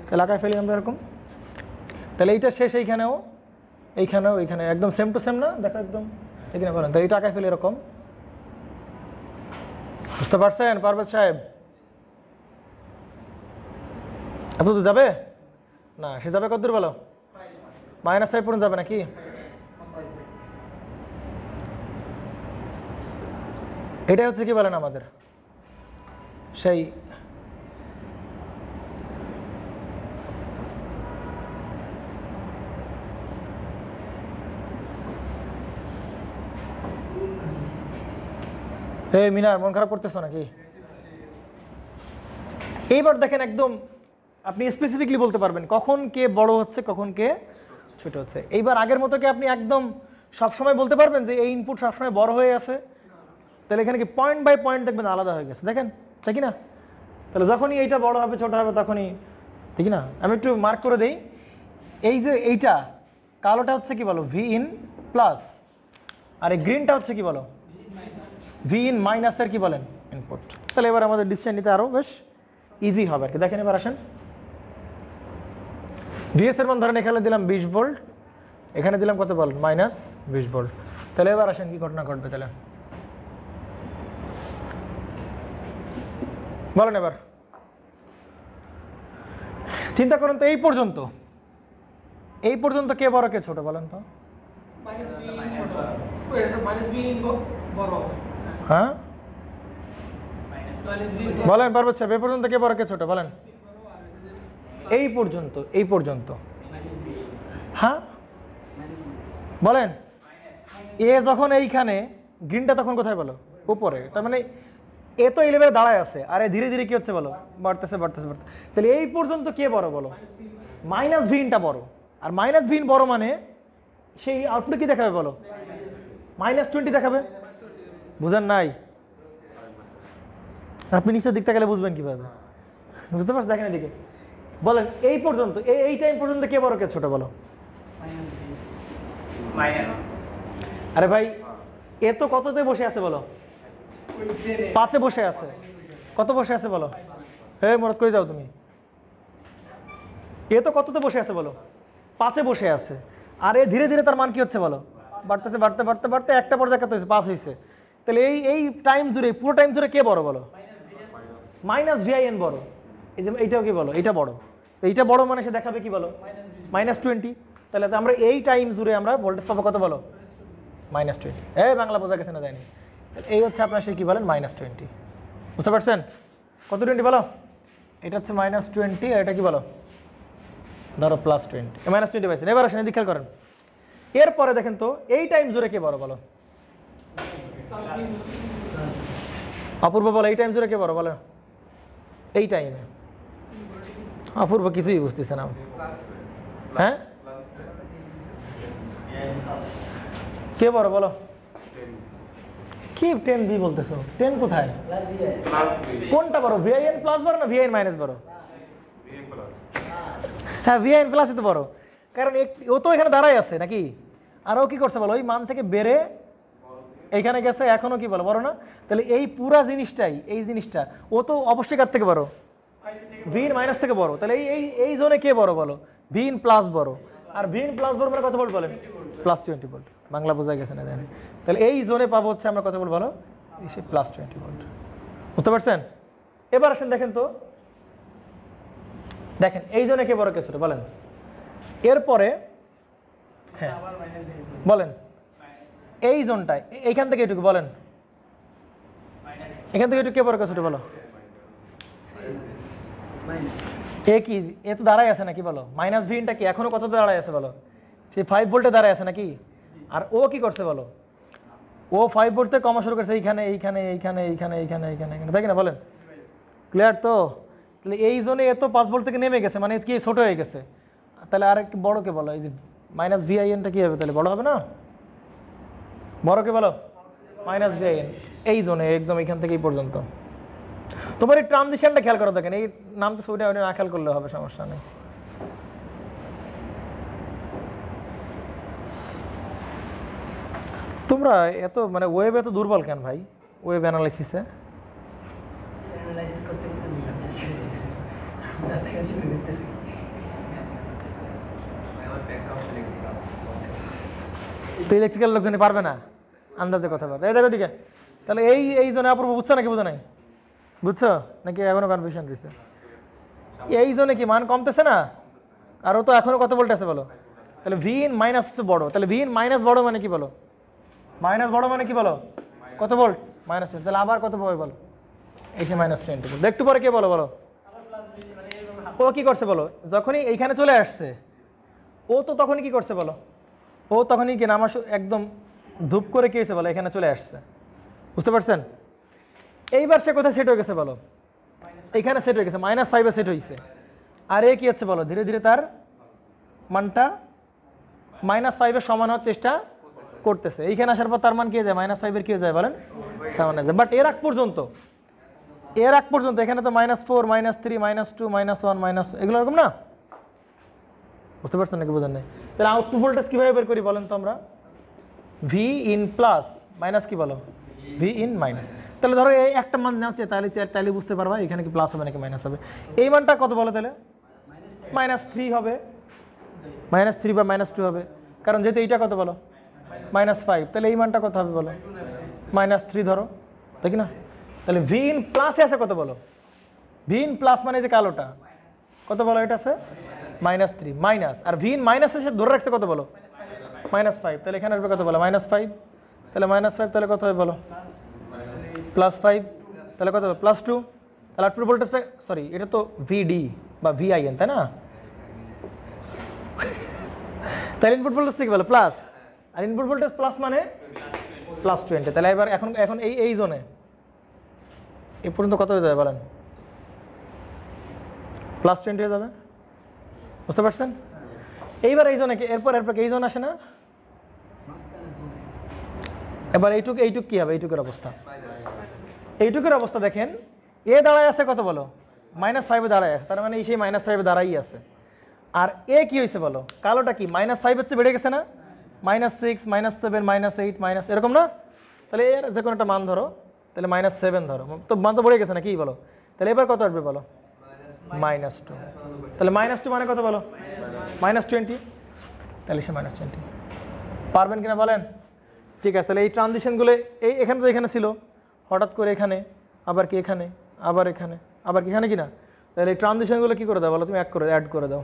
তাহলে আঁকায় ফেলি আমরা এরকম। তাহলে এইটা শেষ এইখানেও, এইখানেও, এইখানে একদম সেম টু সেম না? দেখো একদম এখানে বলেন। তাহলে এটা আঁকায় ফেলি এরকম। বুঝতে পারছেন পারভেজ সাহেব? এত দূর যাবে না? সে যাবে কত দূর বলো? -5 পর্যন্ত যাবে নাকি? এটাই হচ্ছে কি বলেন আমাদের সেই এই মিনার মন খারাপ করতেছো নাকি? এইবার দেখেন একদম আপনি স্পেসিফিকলি বলতে পারবেন কখন কে বড় হচ্ছে, কখন কে ছোট হচ্ছে। এইবার আগের মতো কি আপনি একদম সবসময় বলতে পারবেন যে এই ইনপুট সবসময় বড় হয়ে আছে? তাহলে এখানে কি পয়েন্ট বাই পয়েন্ট দেখবেন আলাদা হয়ে গেছে, দেখেন তাই কি না? তাহলে যখনই এইটা বড় হবে ছোট হবে তখনই, ঠিক না? আমি একটু মার্ক করে দেই। এই যে এইটা কালোটা হচ্ছে কি বলো? V in plus. আর এই গ্রিনটা হচ্ছে কি বলো? ভি ইন মাইনাসের কি বলেন? ইনপুট। তাহলে এবার আমাদের ডিসিশন নিতে আরও বেশ ইজি হবে আর কি। দেখেন এবার আসেন, ভিএস এর মান ধরেন এখানে দিলাম 20 ভোল্ট, এখানে দিলাম কত বল? -20 ভোল্ট। তাহলে এবার আসেন কি ঘটনা ঘটবে তাহলে বলেন। এবার চিন্তা করুন তো, এই পর্যন্ত কে বড় কে ছোট বলেন তো? হ্যাঁ বলেন পারবেন সাহেব, এই পর্যন্ত কে বড় কে ছোট বলেন? এই পর্যন্ত, এই পর্যন্ত। হ্যাঁ বলেন, এ যখন এইখানে, গ্রিনটা তখন কোথায় বলো? উপরে। তার মানে এ তো এই লেভেলে দাঁড়ায় আছে, আর ধীরে ধীরে কি হচ্ছে বলো? বাড়তেছে বাড়তেছে বাড়তেছে। তাহলে এই পর্যন্ত কে বড় বলো? মাইনাস ভিনটা বড়। আর মাইনাস ভিন বড় মানে সেই আউটপুটে কি দেখাবে বলো? -20 দেখাবে। বুঝেন নাই? আপনি নিচের দিকটা গেলে বুঝবেন কিভাবে? বুঝতে পারছেন? দেখেন এদিকে বলেন, এই পর্যন্ত, এই টাইম পর্যন্ত কে বড় কে ছোট বলো? আরে ভাই, এ তো কততে বসে আছে বলো? 5-এ বসে আছে। কত বসে আছে বলো? হে মরদ, কই যাও তুমি? এ তো কততে বসে আছে বলো? 5-এ বসে আছে। আর এ ধীরে ধীরে তার মান কি হচ্ছে বলো? বাড়তেছে, বাড়তে বাড়তে বাড়তে একটা পর্যায়ে কত হয়েছে? 5 হয়েছে। তাহলে এই টাইম জুড়ে, পুরো টাইম জুড়ে কে বড় বলো? -VIN বড়। এই যে এইটাও কি বলো? এইটা বড়। এইটা বড় মানে সে দেখাবে কি বলো? -20। তাহলে আমরা এই টাইম জুড়ে আমরা ভোল্টেজ পাবো কত বলো? -20। এই বাংলা বোঝা গেছে না? যায়নি। এই হচ্ছে আপনার সেই কি বলেন? -20। বুঝতে পারছেন? কত 20 বলো? এটা হচ্ছে -20, আর এটা কি বলো? ধরো +20, -20 পাইছেন। এবার আসেন, এদিকে খেয়াল করেন। এরপরে দেখেন তো এই টাইম জুড়ে কে বড় বলো? অপূর্ব বলো, এই টাইম জুড়ে কে বড় বলো? এই টাইমে অপূর্ব কিছুই বুঝতেছে না। হ্যাঁ, কে বড় বলো? কি 10V বলতেছো? 10 কোথায়? কোনটা বড়? VIN প্লাস বড় না VIN মাইনাস বড়? হ্যাঁ, VIN প্লাসই তো বড়, কারণ ও তো এখানে দাঁড়াই আছে নাকি? আর ও কি করছে বলো? ওই মান থেকে বেড়ে এইখানে গেছে, এখনো কি বলো? বড় না? তাহলে এই পুরা জিনিসটাই, এই জিনিসটা ও তো অবশ্যই কার থেকে বড়? VIN মাইনাস থেকে বড়। তাহলে এই জোনে কে বড় বলো? VIN প্লাস বড়। আর VIN প্লাস বড় মানে কত ভোল্ট বলেন? +20 ভোল্ট। বাংলা বোঝা গেছে না? জানি। তাহলে এই জোনে পাবো হচ্ছে আমরা কত ভোল্ট বলো? এসে +20 ভোল্ট। বুঝতে পারছেন? এবার আসেন দেখেন তো, দেখেন এই জোনে কে বড় কে ছোট বলেন? এরপরে হ্যাঁ বলেন, এই জোনটায় এইখান থেকে এটুকু বলেন, এখান থেকে এটুকু কে বড় কে ছোট বলো? এ কি, এ তো দাঁড়ায় আছে নাকি বলো? -VINটা কি এখনো কত দাঁড়ায় আছে বলো? সেই 5 ভোল্টে দাঁড়ায় আছে নাকি? আর ও কি করছে বলো? ও 5 ভোল্ট থেকে কমা শুরু করছে এইখানে, এইখানে, এইখানে, এইখানে, এইখানে, এইখানে, এইখানে, তাই না? বলেন ক্লিয়ার তো? তাহলে এই জোনে এ তো 5 ভোল্ট থেকে নেমে গেছে, মানে কি ছোট হয়ে গেছে। তাহলে আর কি বড় কে বলো? এই যে -VINটা কি হবে তাহলে? বড় হবে না? বড় কে বলো? -VIN। এই জোনে একদম এখান থেকে এই পর্যন্ত। তোমার এই ট্রানজিশনটা খেয়াল করো, দেখেন এই নাম তো ছবিটা না খেয়াল করলে হবে, সমস্যা নেই। তোমরা এত মানে ওয়েব এত দুর্বল কেন ভাই? ওয়েব অ্যানালাইসিসে তো ইলেকট্রিক্যাল লোকজনে পারবে না আন্দাজে কথা বলতে। এই দেখো দিকে, তাহলে এই জোনে অপূর্ব বুঝছো নাকি বুঝো নাই? বুঝছো নাকি এখনো কনফিউশন রয়েছে? এই জোনে কি মান কমতেছে না? আর ও তো এখনো কত ভোল্ট আছে বলো? তাহলে VIN মাইনাস বড়। তাহলে VIN মাইনাস বড় মানে কি বলো? মাইনাস বড় মানে কি বলো? কত ভোল্ট? -20। তাহলে আবার কত বলো? এসে -20 ভোল্ট। একটু পরে কে বলো বলো? ও কি করছে বলো? যখনই এইখানে চলে আসছে ও তো তখনই কি করছে বলো? ও তখনই কি নামা একদম ধূপ করে কি হয়েছে বলো? এখানে চলে আসছে। বুঝতে পারছেন? এইবার সে কোথায় সেট হয়ে গেছে বলো? এইখানে সেট হয়ে গেছে, -5-এ সেট হয়েছে। আর এ কি হচ্ছে বলো? ধীরে ধীরে তার মানটা -5-এর সমান হওয়ার চেষ্টা করতেছে। এইখানে আসার পর তার মান কি হয়ে যায়? -5-এর কি হয়ে যায় বলেন? সমান হয়ে যায়। বাট এর আগ পর্যন্ত এখানে তো -4, -3, -2, -1, এগুলো এরকম না? বুঝতে পারছেন নাকি বোঝেন নাই? তাহলে আউটপুট ভোল্টেজ কিভাবে বের করি বলেন তো আমরা? VIN প্লাস মাইনাস কি বলো? VIN minus. তাহলে ধরো এই একটা মান নেওয়া হচ্ছে, তাহলে বুঝতে পারবা এখানে কি প্লাস হবে নাকি মাইনাস হবে। এই মানটা কত বলো তাহলে? -3 হবে, -3 বা -2 হবে, কারণ যেহেতু এইটা কত বলো? -5। তাহলে এই মানটা কত হবে বলো? -3 ধরো, তাই কি না? তাহলে VIN প্লাসে আছে কত বলো? VIN প্লাস মানে যে কালোটা কত বলো? এটা আছে -3 মাইনাস, আর VIN মাইনাস এসে ধরে রাখছে কত বলো? -5। তাহলে এখানে আসবে কত বলো? -5। তাহলে -5 তাহলে কত হবে বলো? +5। তাহলে কত হবে +2, তাহলে আউটপুট ভোল্টেজটা সরি এটা তো ভিডি বা ভিআইএন তাই না, তাহলে ইনপুট ভোল্টেজ থেকে বলে প্লাস, আর ইনপুট ভোল্টেজ প্লাস মানে +20। তাহলে এবার এখন এখন এই জোনে এই পর্যন্ত কত হয়ে যাবে বলেন, +20 হয়ে যাবে, বুঝতে পারছেন? এইবার এই জোনে এরপর এই জোন আসে না, এবার এইটুক কি হবে, এইটুকের অবস্থা দেখেন, এ দাঁড়ায় আছে কত বলো, -5 এ দাঁড়ায় আছে, তার মানে এই সেই -5 এ দাঁড়াই আছে। আর এ কি হয়েছে বলো, কালোটা কি -5 এর চেয়ে বেড়ে গেছে না, -6 -7 -8 এরকম না, তাহলে এর যে কোনো একটা মান ধরো, তাহলে -7 ধরো, তো মান তো বেড়ে গেছে না কি বলো, তাহলে এবার কত আসবে বলো, -2, তাহলে -2 মানে কত বলো, -20, তাহলে সে -20 পারবেন কিনা বলেন? ঠিক আছে, তাহলে এই ট্রানজিশনগুলো এই এখানে তো এখানে ছিল, হঠাৎ করে এখানে, আবার কি এখানে, আবার এখানে, আবার কি এখানে কিনা, তাহলে এই ট্রানজিশনগুলো কি করে দাও বলো, তুমি অ্যাড করে দাও।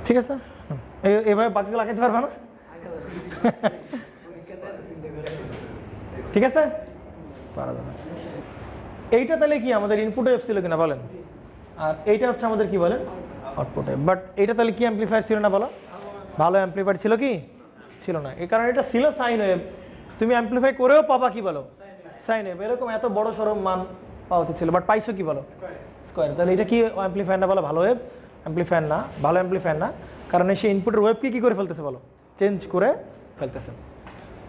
ঠিক আছে, এভাবে বাকিগুলো আঁকাতে পারবা না? ঠিক আছে, পারা যাবে। এইটা তাহলে কি আমাদের ইনপুট ওয়েভ ছিল কিনা বলেন, আর এইটা হচ্ছে আমাদের কি বলেন আউটপুট ওয়েভ। বাট এটা তাহলে কি অ্যাম্পলিফায়ার ছিল না বলো, ভালো অ্যাম্পলিফায়ার ছিল কি ছিল না, এই কারণে এটা ছিল সাইন ওয়েভ, তুমি অ্যাম্পলিফাই করেও পাবা কি বলো সাইন ওয়েভ, এরকম এত বড় সড়ো মান পাওয়া উচিত ছিল, বাট পাইছো কি বলো স্কোয়ার। তাহলে এটা কি অ্যাম্পলিফায়ার না বলো, ভালো ওয়েভ অ্যাম্পলিফায়ার না, ভালো অ্যাম্পলিফায়ার না, কারণ সেই ইনপুটের ওয়েভকে কি করে ফেলতেছে বলো, চেঞ্জ করে ফেলতেছে।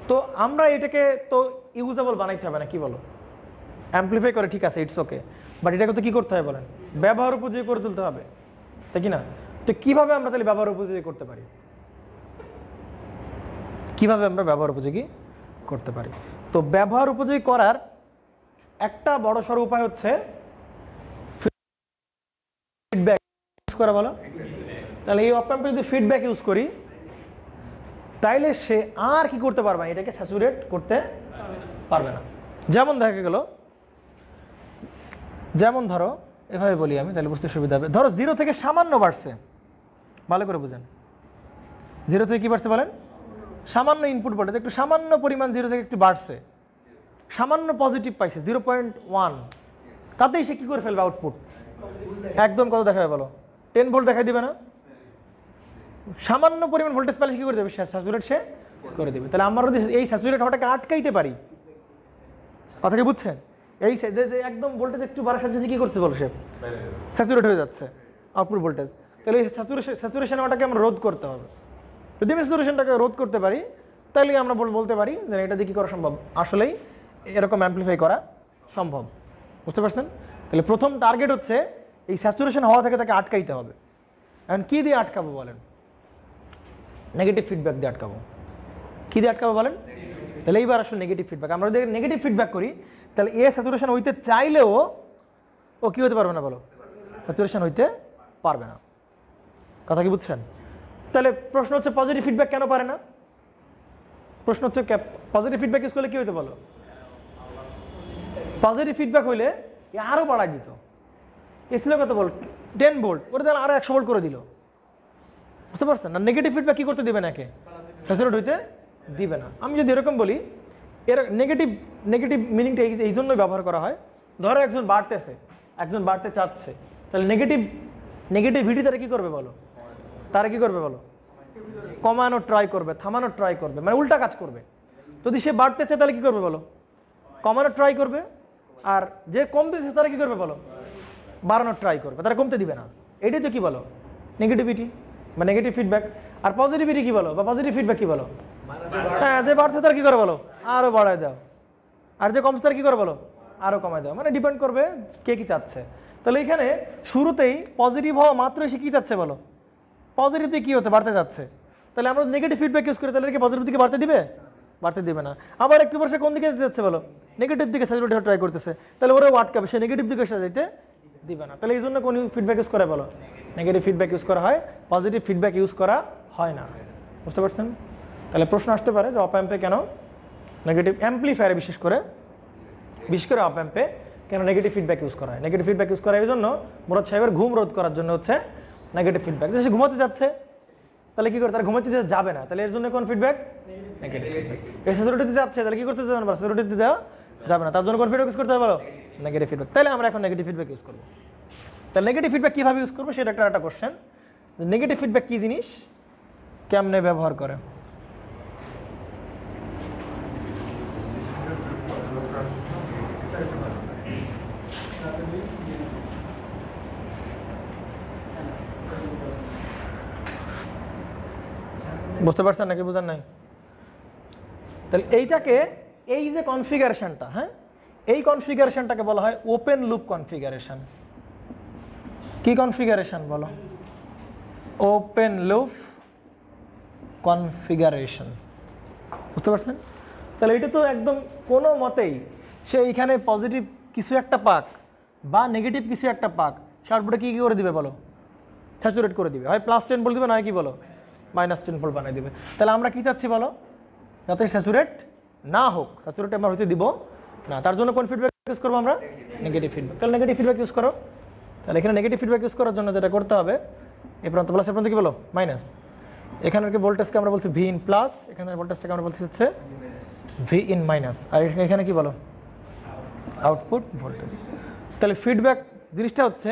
তো আমরা এটাকে তো ইউজেবল বানাইতে হবে না কি বলো, অ্যাম্পলিফাই করে ঠিক আছে ইটস ওকে, বাট এটাকে তো কী করতে হবে বলেন, ব্যবহার উপযোগী করে তুলতে হবে, তাই কি না? তো কীভাবে আমরা তাহলে ব্যবহার উপযোগী করতে পারি, কিভাবে আমরা ব্যবহার উপযোগী করতে পারি? তো ব্যবহার উপযোগী করার একটা বড় সড় উপায় হচ্ছে ফিডব্যাক ইউজ করা বলো। তাহলে এই অপ অ্যাম্পে যদি ফিডব্যাক ইউজ করি তাইলে সে আর কি করতে পারবে না, এটাকে স্যাচুরেট করতে পারবে না। যেমন দেখা গেল, যেমন ধরো এভাবে বলি আমি তাহলে বুঝতে সুবিধা হবে, ধরো 0 থেকে সামান্য বাড়ছে, ভালো করে বুঝেন, 0 থেকে কি বাড়ছে বলেন, সামান্য ইনপুট ভোল্টেজ একটু সামান্য পরিমাণ 0 থেকে একটু বাড়ছে, সামান্য পজিটিভ পাইছে 0.1, তাতেই সে কি করে ফেলবে আউটপুট একদম কত দেখাবে বলো, 10 ভোল্ট দেখাই দিবে না, সামান্য পরিমাণ ভোল্টেজ পেলে কি করে দেবে, স্যাচুরেট সে করে দেবে। তাহলে আমরা যদি এই স্যাচুরেট হওয়াটাকে আটকাইতে পারি, কথা কি বুঝছেন, এই যে একদম ভোল্টেজ একটু বাড়ার সাথে কি করতে বলো, সে স্যাচুরেট হয়ে যাচ্ছে আউটপুট ভোল্টেজ, তাহলে এই স্যাচুরেশন হওয়াটাকে আমরা রোধ করতে হবে। যদি আমি স্যাচুরেশনটাকে রোধ করতে পারি তাহলে আমরা বলতে পারি যে এটা দিয়ে কী করা সম্ভব, আসলেই এরকম অ্যাম্পলিফাই করা সম্ভব, বুঝতে পারছেন? তাহলে প্রথম টার্গেট হচ্ছে এই স্যাচুরেশন হওয়া থেকে তাকে আটকাইতে হবে। এখন কী দিয়ে আটকাবো বলেন, নেগেটিভ ফিডব্যাক দিয়ে আটকাবো। কী দিয়ে আটকাবো বলেন, তাহলে এইবার আসলে নেগেটিভ ফিডব্যাক, আমরা যদি নেগেটিভ ফিডব্যাক করি তাহলে এ স্যাচুরেশন হইতে চাইলেও ও কী হতে পারবে না বলো, স্যাচুরেশন হইতে পারবে না, কথা কি বুঝছেন? তাহলে প্রশ্ন হচ্ছে পজিটিভ ফিডব্যাক কেন পারে না, প্রশ্ন হচ্ছে পজিটিভ ফিডব্যাক ইউজ করলে কী হইতে বলো, পজিটিভ ফিডব্যাক হইলে আরও বাড়াই দিত, এসছিল কত ভোল্ট 10 ভোল্ট, ওটা তাহলে আরও 100 ভোল্ট করে দিল, বুঝতে পারছেন না? নেগেটিভ ফিডব্যাক কী করতে দিবে না, একে স্যাচুরেট হইতে দিবে না। আমি যদি এরকম বলি, এর নেগেটিভ মিনিংটা এই জন্যই ব্যবহার করা হয়, ধরো একজন বাড়তেছে, একজন বাড়তে চাচ্ছে, তাহলে নেগেটিভিটি তারা কী করবে বলো, তারা কী করবে বলো, কমানোর ট্রাই করবে, থামানোর ট্রাই করবে, মানে উল্টা কাজ করবে। যদি সে বাড়তেছে তাহলে কী করবে বলো, কমানোর ট্রাই করবে, আর যে কমতেছে তারা কী করবে বলো, বাড়ানোর ট্রাই করবে, তারা কমতে দিবে না। এটাই তো কী বলো নেগেটিভিটি বা নেগেটিভ ফিডব্যাক। আর পজিটিভিটি কী বলো, বা পজিটিভ ফিডব্যাক কী বলো, হ্যাঁ যে বাড়ছে তার কী করে বলো, আরও বাড়ায় দাও, আর যে কমছে তার কী করে বলো, আরও কমায় দাও, মানে ডিপেন্ড করবে কে কী চাচ্ছে। তাহলে এখানে শুরুতেই পজিটিভ হওয়া মাত্রই সে কী চাচ্ছে বলো, পজিটিভ দিয়ে কী হতে বাড়তে যাচ্ছে, তাহলে আমরা নেগেটিভ ফিডব্যাক ইউজ করি তাহলে কি পজিটিভ দিকে বাড়তে দিবে, বাড়তে দিবে না। আবার একটু পর সে কোন দিকে যেতে যাচ্ছে বলো, নেগেটিভ দিকে স্যাচুরেট হওয়ার ট্রাই করতেছে, তাহলে ওরাও আটকাবে, সে নেগেটিভ দিকে যেতে দিবে না। তাহলে এই জন্য কোন ফিডব্যাক ইউজ করে বলো, নেগেটিভ ফিডব্যাক ইউজ করা হয়, পজিটিভ ফিডব্যাক ইউজ করা হয় না, বুঝতে পারছেন? তাহলে প্রশ্ন আসতে পারে যে অপ অ্যাম্পে কেন নেগেটিভ, অ্যাম্পলিফায়ারে বিশেষ করে অপ অ্যাম্পে কেন নেগেটিভ ফিডব্যাক ইউজ করা হয়? নেগেটিভ ফিডব্যাক ইউজ করা এই জন্য মুরাদ সাহেবের ঘুম রোধ করার জন্য হচ্ছে নেগেটিভ ফিডব্যাক। সে ঘুমাতে যাচ্ছে, তাহলে কি করে? তার ঘুমাতে যাবে না, তাহলে এর জন্য কোন ফিডব্যাক? Negative feedback. এ স্যাচুরেটেড যাচ্ছে, তাহলে কি করতে যাবে না? স্যাচুরেটেড দেওয়া যাবে না, তার জন্য কোন ফিডব্যাক ইউজ করতে হবে বলো? Negative feedback. তাহলে আমরা এখন নেগেটিভ ফিডব্যাক ইউজ করবো। তাহলে নেগেটিভ ফিডব্যাক কীভাবে ইউজ করবো সেটা একটা কোশ্চেন। নেগেটিভ ফিডব্যাক কী জিনিস, কেমনে ব্যবহার করে? বুঝতে পারছেন নাকি বুঝেন নাই? তাহলে এইটাকে, এই যে কনফিগারেশনটা, হ্যাঁ, এই কনফিগারেশনটাকে বলা হয় ওপেন লুপ কনফিগারেশন। কি কনফিগারেশন বলো? Open loop configuration. বুঝতে পারছেন? তাহলে এটা তো একদম কোনো মতেই সে এইখানে পজিটিভ কিছু একটা পাক বা নেগেটিভ কিছু একটা পাক, সে আউটপুটে কী করে দিবে বলো? স্যাচুরেট করে দিবে, হয় +10 ভোল্ট দিবে, নয় কি বলো -10 ভোল্ট বানিয়ে দিবে। তাহলে আমরা কি চাচ্ছি বলো? যাতে স্যাচুরেট না হোক, স্যাচুরেট আমরা হইতে দিব না, তার জন্য কোন ফিডব্যাক ইউজ করবো আমরা? Negative feedback. তাহলে নেগেটিভ ফিডব্যাক ইউজ করো। তাহলে এখানে নেগেটিভ ফিডব্যাক ইউজ করার জন্য যেটা করতে হবে, এই প্রান্ত প্লাস, এই প্রান্ত কি বলো? মাইনাস। এখানে ভোল্টেজকে আমরা বলছি V in প্লাস, এখানে ভোল্টেজটাকে আমরা বলছি হচ্ছে V in মাইনাস, আর এখানে কি বলো? Output voltage. তাহলে ফিডব্যাক জিনিসটা হচ্ছে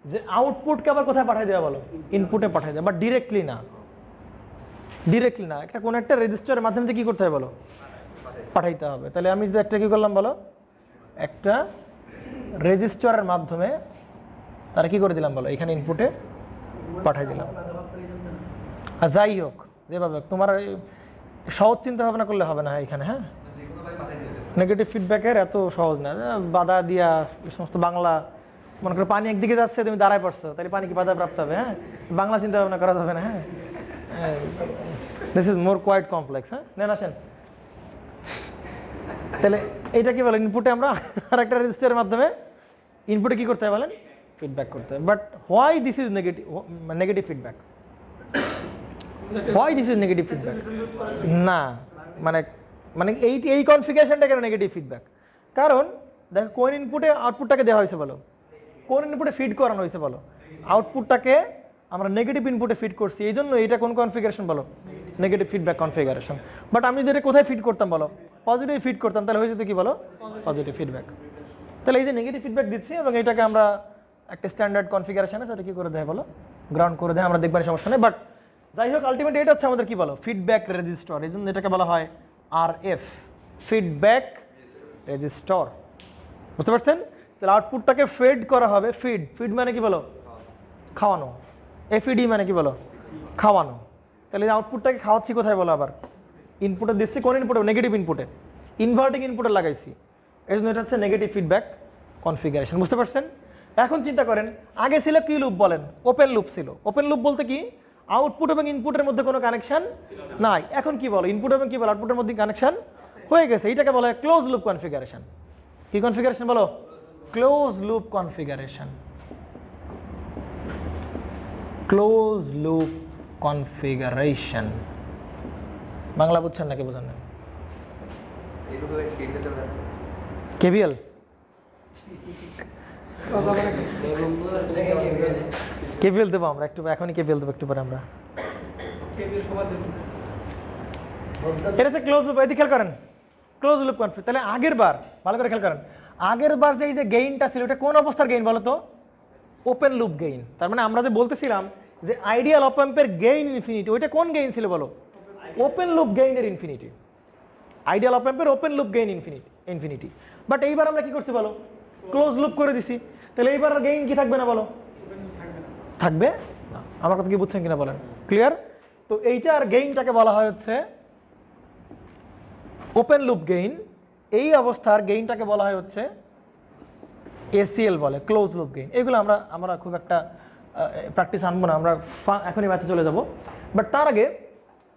যে আউটপুটকে আবার কোথায় পাঠিয়ে দেওয়া বলো? ইনপুটে পাঠিয়ে দেওয়া, বাট ডিরেক্টলি না। ডিরেক্টলি না, একটা কোনো একটা রেজিস্টারের মাধ্যমে কি করতে হবে বলো? পাঠাইতে হবে। তাহলে আমি যে একটা কি করলাম বলো? একটা রেজিস্টারের মাধ্যমে তারা কি করে দিলাম বলো? এখানে ইনপুটে পাঠাই দিলাম। আর যাই হোক, যেভাবে তোমার সহজ চিন্তা ভাবনা করলে হবে না এখানে, হ্যাঁ। নেগেটিভ ফিডব্যাকের এত সহজ না, বাধা দিয়া এই সমস্ত বাংলা, মনে করো পানি একদিকে যাচ্ছে, তুমি দাঁড়ায় পড়ছো, তাহলে পানি কি বাধা প্রাপ্ত হবে? হ্যাঁ, বাংলা চিন্তা ভাবনা করা যাবে না, হ্যাঁ। This is more quite complex. হ্যাঁ, নেন আসেন। তাহলে এইটা কি বলে? ইনপুটে আমরা আরেকটা রেজিস্টারের মাধ্যমে ইনপুটে কি করতে হবে বলেন? ফিডব্যাক করতে হবে। But why this is negative, negative feedback? Why this is negative feedback? না, মানে মানে এই কনফিগারেশনটা কেন নেগেটিভ ফিডব্যাক? কারণ দেখো, কোন ইনপুটে আউটপুটটাকে দেওয়া হয়েছে বলো? কোন ইনপুটে ফিড করানো হয়েছে বলো? আউটপুটটাকে আমরা নেগেটিভ ইনপুটে ফিড করছি, এই জন্য এটা কোন কনফিগারেশন বলো? Negative feedback configuration. বাট আমি যদি এটা কোথায় ফিড করতাম বলো? পজিটিভ ফিড করতাম, তাহলে হয়ে যেত কি বলো? Positive feedback. তাহলে এই যে নেগেটিভ ফিডব্যাক দিচ্ছি এবং এটাকে আমরা একটা স্ট্যান্ডার্ড কনফিগারেশনে সেটা কি করে দেয় বলো? গ্রাউন্ড করে দেয়, আমরা দেখবার সমস্যা নেই। বাট যাই হোক, আলটিমেটলি এটা হচ্ছে আমাদের কি বলো? Feedback register. এই জন্য এটাকে বলা হয় RF, ফিডব্যাক রেজিস্টার। বুঝতে পারছেন? তাহলে আউটপুটটাকে ফেড করা হবে। ফিড, ফিড মানে কি বলো? খাওয়ানো। FED মানে কি বলো? খাওয়ানো। তাহলে আউটপুটটাকে খাওয়াচ্ছি কোথায় বলো? আবার ইনপুটে দিচ্ছি। কোন ইনপুটে? নেগেটিভ ইনপুটে, ইনভার্টিং ইনপুটে লাগাইছি। এই জন্য এটা হচ্ছে নেগেটিভ ফিডব্যাক কনফিগারেশন। বুঝতে পারছেন? এখন চিন্তা করেন, আগে ছিল কি লুপ বলেন? ওপেন লুপ ছিল। ওপেন লুপ বলতে কি? আউটপুট এবং ইনপুটের মধ্যে কোনো কানেকশন নাই। এখন কি বলো? ইনপুট এবং কি বলো? আউটপুটের মধ্যে কানেকশন হয়ে গেছে। এটাকে বলা হয় ক্লোজ লুপ কনফিগারেশন। কি কনফিগারেশন বলো? Close loop configuration. Close loop configuration. Bangla বুঝছেন নাকি বুঝেন না? কেবিএল কেবিএল দেবো আমরা একটু, এখনই কেবিএল দেবো একটু পরে আমরা। এটা হচ্ছে ক্লোজ লুপ। এদিকে খেয়াল করেন, ক্লোজ লুপ কনফিগ। তাহলে আগের বার ভালো করে খেয়াল করেন, আগের বার যে এই যে গেইনটা ছিল, এটা কোন অবস্থার গেইন বলো তো? Open loop gain. তার মানে আমরা যে বলতেছিলাম যে আইডিয়াল অপ অ্যাম্পের গেইন ইনফিনিটি, ওইটা কোন গেইন ছিল বলো? ওপেন লুপ গেইনের ইনফিনিটি। আইডিয়াল অপ অ্যাম্পের open loop gain infinity. But এইবার আমরা কি করছি বলো? ক্লোজ লুপ করে দিছি। তাহলে এইবার গেইন কি থাকবে না বলো? থাকবে না। আমার কথা কি বুঝছেন কিনা বলেন? ক্লিয়ার? তো এইটার গেইনটাকে বলা হয় হচ্ছে ওপেন লুপ গেইন। এই অবস্থার গেইনটাকে বলা হয় হচ্ছে ACL বলে, ক্লোজ লুপ গেইন। এগুলো আমরা খুব একটা প্র্যাকটিস আনবো না, আমরা এখনই ম্যাথে চলে যাব। বাট তার আগে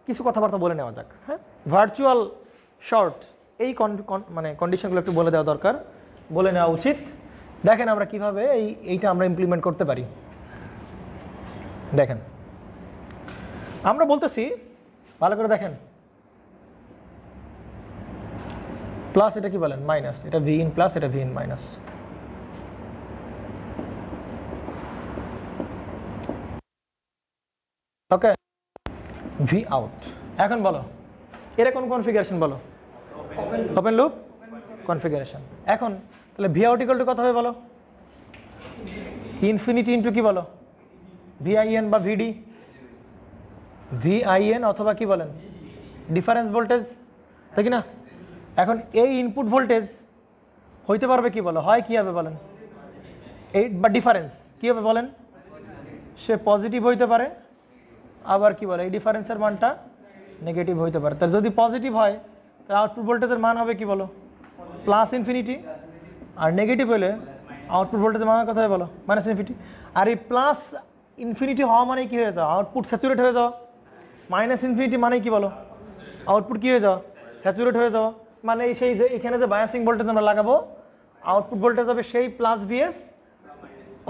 কিছু কথাবার্তা বলে নেওয়া যাক। হ্যাঁ, ভার্চুয়াল শর্ট, এই মানে কন্ডিশনগুলো একটু বলে দেওয়া দরকার, বলে নেওয়া উচিত। দেখেন আমরা কিভাবে এইটা আমরা ইমপ্লিমেন্ট করতে পারি। দেখেন, আমরা বলতেছি, ভালো করে দেখেন, প্লাস এটা কি বলেন? মাইনাস। এটা V in প্লাস, এটা V in minus. V out. এখন বলো এর কোন কনফিগারেশন বলো? Open loop configuration. এখন তাহলে ভি আউট ইকুয়াল টু কত হবে বলো? ইনফিনিটি ইন্টু কি বলো? ভিআইএন বা ভিডি, ভিআইএন অথবা কি বলেন ডিফারেন্স ভোল্টেজ, তাই কি না? এখন এই ইনপুট ভোল্টেজ হইতে পারবে কি বলো? হয় কি হবে বলেন? এই বা ডিফারেন্স কি হবে বলেন? সে পজিটিভ হইতে পারে, আবার কি বলে এই ডিফারেন্সের মানটা নেগেটিভ হইতে পারে। তাহলে যদি পজিটিভ হয় তাহলে আউটপুট ভোল্টেজের মান হবে কি বলো? Plus infinity. আর নেগেটিভ হলে আউটপুট ভোল্টেজের মান কত হবে বলো? Minus infinity. আর এই প্লাস ইনফিনিটি হওয়া মানে কি হয়ে যাওয়া? আউটপুট স্যাচুরেট হয়ে যাওয়া। মাইনাস ইনফিনিটি মানে কি বলো? আউটপুট কি হয়ে যাওয়া? স্যাচুরেট হয়ে যাওয়া। মানে সেই যে এখানে যে বায়াসিং ভোল্টেজ আমরা লাগাবো, আউটপুট ভোল্টেজ হবে সেই প্লাস ভিএস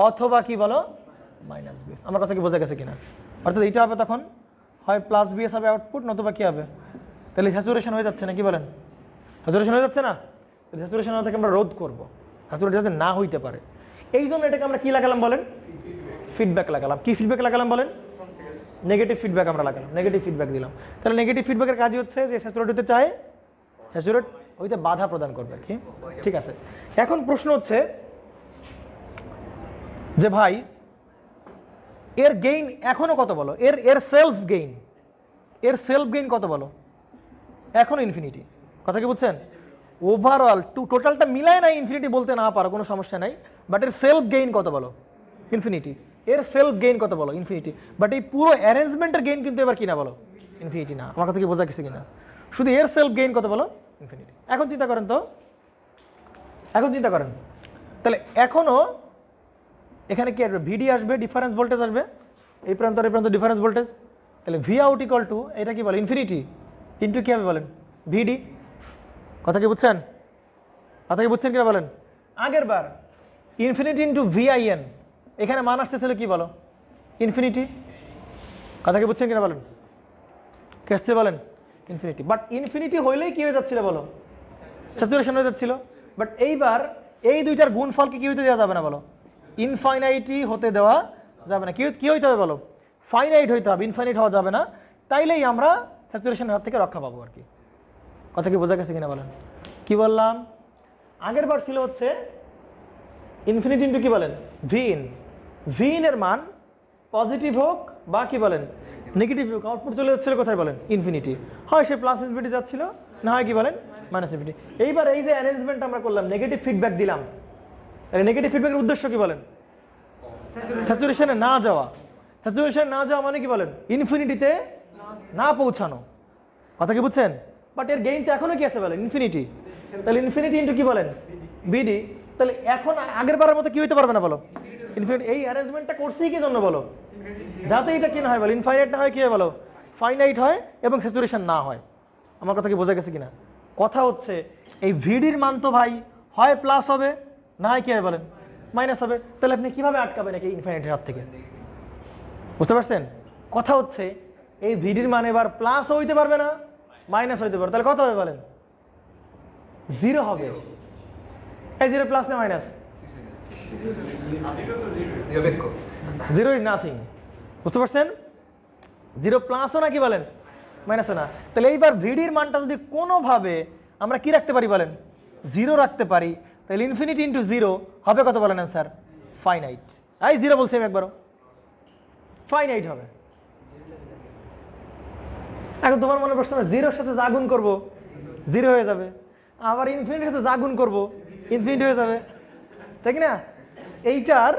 অথবা কি বলো মাইনাস ভিএস। আমার কথা কি বোঝা গেছে কিনা? অর্থাৎ এইটা হবে তখন হয় প্লাস ভিএস হবে আউটপুট, নতুবা কি হবে? তাহলে স্যাচুরেশন হয়ে যাচ্ছে না, কি বলেন? স্যাচুরেশন হয়ে যাচ্ছে না? স্যাচুরেশন থেকে আমরা রোধ করবো, স্যাচুরেশন যাতে না হইতে পারে। এই জন্য এটাকে আমরা কি লাগালাম বলেন? ফিডব্যাক লাগালাম। কি ফিডব্যাক লাগালাম বলেন? নেগেটিভ ফিডব্যাক আমরা লাগালাম, নেগেটিভ ফিডব্যাক দিলাম। তাহলে নেগেটিভ ফিডব্যাকের কাজই হচ্ছে যে স্যাচুরেট হতে চায়, স্যাচুরেট হইতে বাধা প্রদান করবে কি? ঠিক আছে। এখন প্রশ্ন হচ্ছে যে ভাই এর গেইন এখনো কত বলো? এর সেলফ গেইন, এর সেলফ গেইন কত বলো? এখনো ইনফিনিটি। কথা কি বুঝছেন? ওভারঅল টোটালটা মিলায় না ইনফিনিটি বলতে না পারো, কোনো সমস্যা নাই, বাট এর সেলফ গেইন কত বলো? ইনফিনিটি। এর সেলফ গেইন কত বলো? ইনফিনিটি। বাট এই পুরো অ্যারেঞ্জমেন্টের গেইন কিন্তু এবার কিনা বলো? ইনফিনিটি না। আমার কথা কি বোঝা গেছে কিনা? শুধু এর সেলফ গেইন কত বলো? ইনফিনিটি। এখন চিন্তা করেন তো, এখন চিন্তা করেন তাহলে এখনো এখানে কি আসবে? ভিডি আসবে, ডিফারেন্স ভোল্টেজ আসবে, এই প্রান্ত আর এই প্রান্ত ডিফারেন্স ভোল্টেজ। তাহলে ভি আউট ইকুয়াল টু এটা কি বলে? ইনফিনিটি ইন্টু কি হবে বলেন? ভিডি। কথা কি বুঝছেন? কথা কি বুঝছেন কিনা বলেন? আগের বার ইনফিনিটি ইন্টু ভিআইএন, এখানে মান আসতেছিল কি বলো? ইনফিনিটি। কথা কি বুঝছেন কিনা বলেন? কে আসছে বলেন? ইনফিনিটি। বাট ইনফিনিটি হইলেই কি হয়ে যাচ্ছিল বলো? স্যাচুরেশন হয়ে যাচ্ছিল। বাট এইবার এই দুইটার গুণফলকে কি হইতে দেওয়া যাবে না বলো? ইনফাইনাইটি হতে দেওয়া যাবে না। কি হইতে হবে বলো? ফাইনাইট হইতে হবে, ইনফাইনাইট হওয়া যাবে না। তাইলেই আমরা স্যাচুরেশনের হাত থেকে রক্ষা পাবো আর কি। কথা কি বোঝা গেছে কিনা বলেন? কি বললাম? আগের বার ছিল হচ্ছে ইনফিনিটি ইন্টু কি বলেন? V in. ভি ইন এর মান পজিটিভ হোক বা কি বলেন নেগেটিভ হোক, আউটপুট চলে যাচ্ছিল কোথায় বলেন? ইনফিনিটি। হয় সে প্লাস ইনফিনিটি যাচ্ছিল, না হয় কি বলেন মাইনাস ইনফিনিটি। এইবার এই যে অ্যারেঞ্জমেন্ট আমরা করলাম, নেগেটিভ ফিডব্যাক দিলাম, নেগেটিভ ফিডব্যাকের উদ্দেশ্য কি বলেন? স্যাচুরেশনে না যাওয়া। স্যাচুরেশনে না যাওয়া মানে কি বলেন? ইনফিনিটিতে না পৌঁছানো। কথা কি বুঝছেন? বাট এর গেইনটা এখনো কি আছে বলেন? ইনফিনিটি। তাহলে ইনফিনিটি ইন্টু কি বলেন? বিডি। তাহলে এখন আগের বারের মতো কি হইতে পারবে না বলো? ইনফিনিটি। এই অ্যারেঞ্জমেন্টটা করছি কি জন্য বলো? যাতে এটা কি না হয় বলো? ইনফাইনাইট না হয়, কি হয় বলো? ফাইনাইট হয় এবং স্যাচুরেশন না হয়। আমার কথা কি বোঝা গেছে কিনা? কথা হচ্ছে এই ভিডির মান তো ভাই হয় প্লাস হবে, না হয় কি হয় বলেন? মাইনাস হবে। তাহলে আপনি কিভাবে আটকাবেন নাকি ইনফাইনাইটের হাত থেকে? বুঝতে পারছেন? কথা হচ্ছে এই ভিডির মান এবার প্লাস হইতে পারবে না, মাইনাস হইতে পারবে। তাহলে কত হবে বলেন? জিরো হবে। এই জিরো প্লাস না মাইনাস? Zero is nothing. বুঝতে পারছেন? জিরো প্লাসও না কি বলেন? মাইনাসও না। তাহলে এইবার ভিডির মানটা যদি কোনোভাবে আমরা কি রাখতে পারি বলেন? জিরো রাখতে পারি, তাহলে ইনফিনিটি ইন্টু জিরো হবে কত বলেন অ্যান্সার? ফাইনাইট। এই জিরো বলছি আমি একবারও, ফাইনাইট হবে। এখন তোমার মনে প্রশ্ন, জিরোর সাথে যা গুণ করবো জিরো হয়ে যাবে, আবার ইনফিনিটির সাথে যা গুণ করবো ইনফিনিটি হয়ে যাবে, তাই কি না? এইটার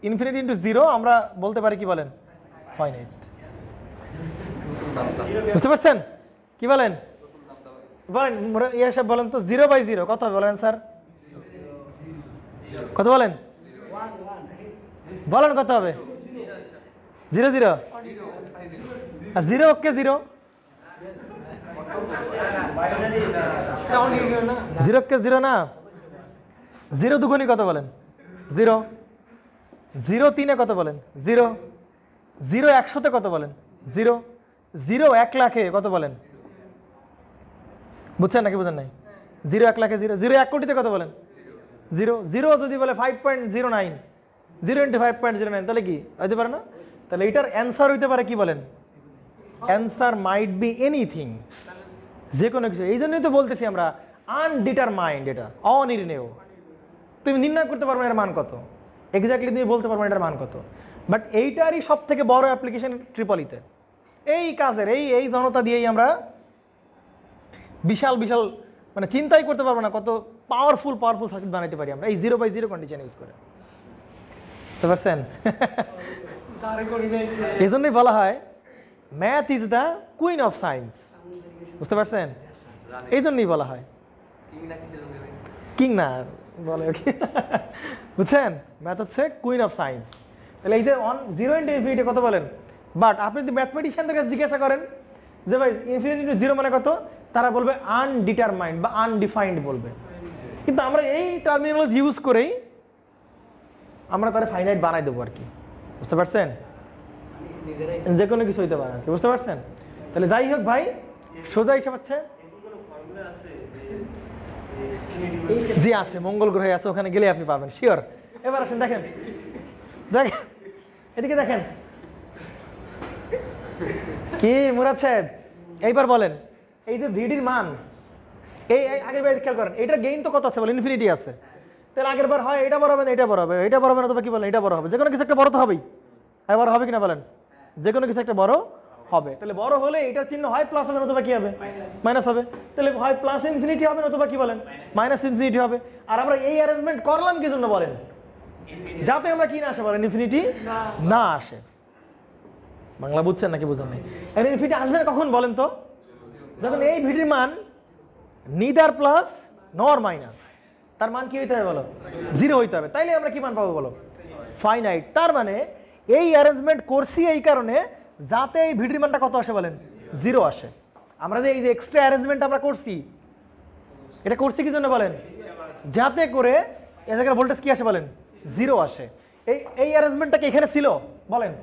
ইনফিনিটি ইন্টু জিরো আমরা বলতে পারি কি বলেন? ফাইনাইট। বুঝতে পারছেন? কি বলেন? বলেন ইয়া সাহেব বলেন তো, জিরো বাই জিরো কত হবে বলেন স্যার? কত বলেন? বলেন কত হবে? Zero zero. আর জিরো ওকে জিরো, জিরো কে জিরো না? জিরো দুগুণী কত বলেন? জিরো। জিরো তিনে কত বলেন? জিরো। জিরো একশোতে কত বলেন? জিরো। জিরো 1 লাখে কত বলেন? বুঝছেন নাকি বুঝেন নাই? জিরো 1 লাখে জিরো। জিরো 1 কোটিতে কত বলেন? জিরো। জিরো যদি বলে 5.09, 0 × 5.09, তাহলে কি হইতে পারে না? তাহলে এটার অ্যান্সার হইতে পারে কি বলেন? অ্যান্সার মাইট বি এনিথিং, যে কোনো কিছু। এই জন্যই তো বলতেছি আমরা আনডিটারমাইন্ড, এটা অনির্ণেয়। তুমি নির্ণয় করতে পারবে না এর মান কত, এক্স্যাক্টলি তুমি বলতে পারবে না এটার মান কত। বাট এইটারই সব থেকে বড় অ্যাপ্লিকেশন ট্রিপলিতে। এই কাজের এই জনতা দিয়েই আমরা বিশাল বিশাল মানে চিন্তাই করতে পারবো না কত পাওয়ারফুল সার্কিট বানাইতে পারি আমরা এই 0/0 কন্ডিশন ইউজ করে। বুঝতে পারছেন? এই জন্যই বলা হয় math is the queen of science. বুঝতে পারছেন? এই জন্যই বলা হয় কিং না বলে, বুঝছেন? ম্যাথ হচ্ছে কুইন অফ সায়েন্স। তাহলে এই যে 0 × কত বলেন, বাট আপনি যদি ম্যাথমেটিশিয়ানদের কাছে জিজ্ঞাসা করেন যে ভাই ইনফিনিটি টু 0 মানে কত, তারা বলবে আনডিটারমাইন্ড বা আনডিফাইন্ড বলবে। কিন্তু আমরা এই টার্মিনোলজি ইউজ করেই আমরা তারা ফাইনাইট বানাই দেবো আর কি। বুঝতে পারছেন? যে কোনো কিছু হইতে পারে আর কি। বুঝতে পারছেন? তাহলে যাই হোক ভাই, সোজা হিসাব হচ্ছে জি আছে, মঙ্গল গ্রহে আছে, ওখানে গেলে আপনি পাবেন শিওর। এবার আসেন দেখেন, দেখেন এদিকে দেখেন কি মুরাদ সাহেব, এইবার বলেন এই যে ভিডির মান, এই আগের বার খেয়াল করেন, এটার গেইন তো কত আছে বলেন, ইনফিনিটি আছে। তাহলে আগের বার হয় এটা বড় হবে না এটা বড় হবে, এটা বড় হবে না, অথবা কি বলেন এটা বড় হবে, যে কোনো কিছু একটা বড় তো হবেই। এবার হবে কিনা বলেন, যে কোনো কিছু একটা বড় হবে। তাহলে বড় হলে এটার চিহ্ন হয় প্লাস হবে, নতুবা কি হবে মাইনাস হবে। তাহলে হয় প্লাস ইনফিনিটি হবে, নতুবা কি বলেন মাইনাস ইনফিনিটি হবে। আর আমরা এই অ্যারেঞ্জমেন্ট করলাম কি জন্য বলেন, যাতে আমরা কি না আসে বলেন, ইনফিনিটি না আসে। বাংলা বুঝছেন নাকি বুঝেন নাই? আর ইনফিনিটি আসবে না কখন বলেন তো, যখন এই ভিডির মান নিদার প্লাস নর মাইনাস, তার মান কি হইতে হবে বলো, 0 হইতে হবে। তাইলে আমরা কি মান পাবো বলো, ফাইনাইট। তার মানে এই অ্যারেঞ্জমেন্ট করছি এই কারণে যাতে এই ভিডির মানটা কত আসে বলেন, 0 আসে। আমরা যে এই যে এক্সট্রা অ্যারেঞ্জমেন্ট আমরা করছি, এটা করছি কি জন্য বলেন, যাতে করে এ জায়গায় ভোল্টেজ কি আসে বলেন, 0 আসে। এই অ্যারেঞ্জমেন্টটা কি এখানে ছিল বলেন,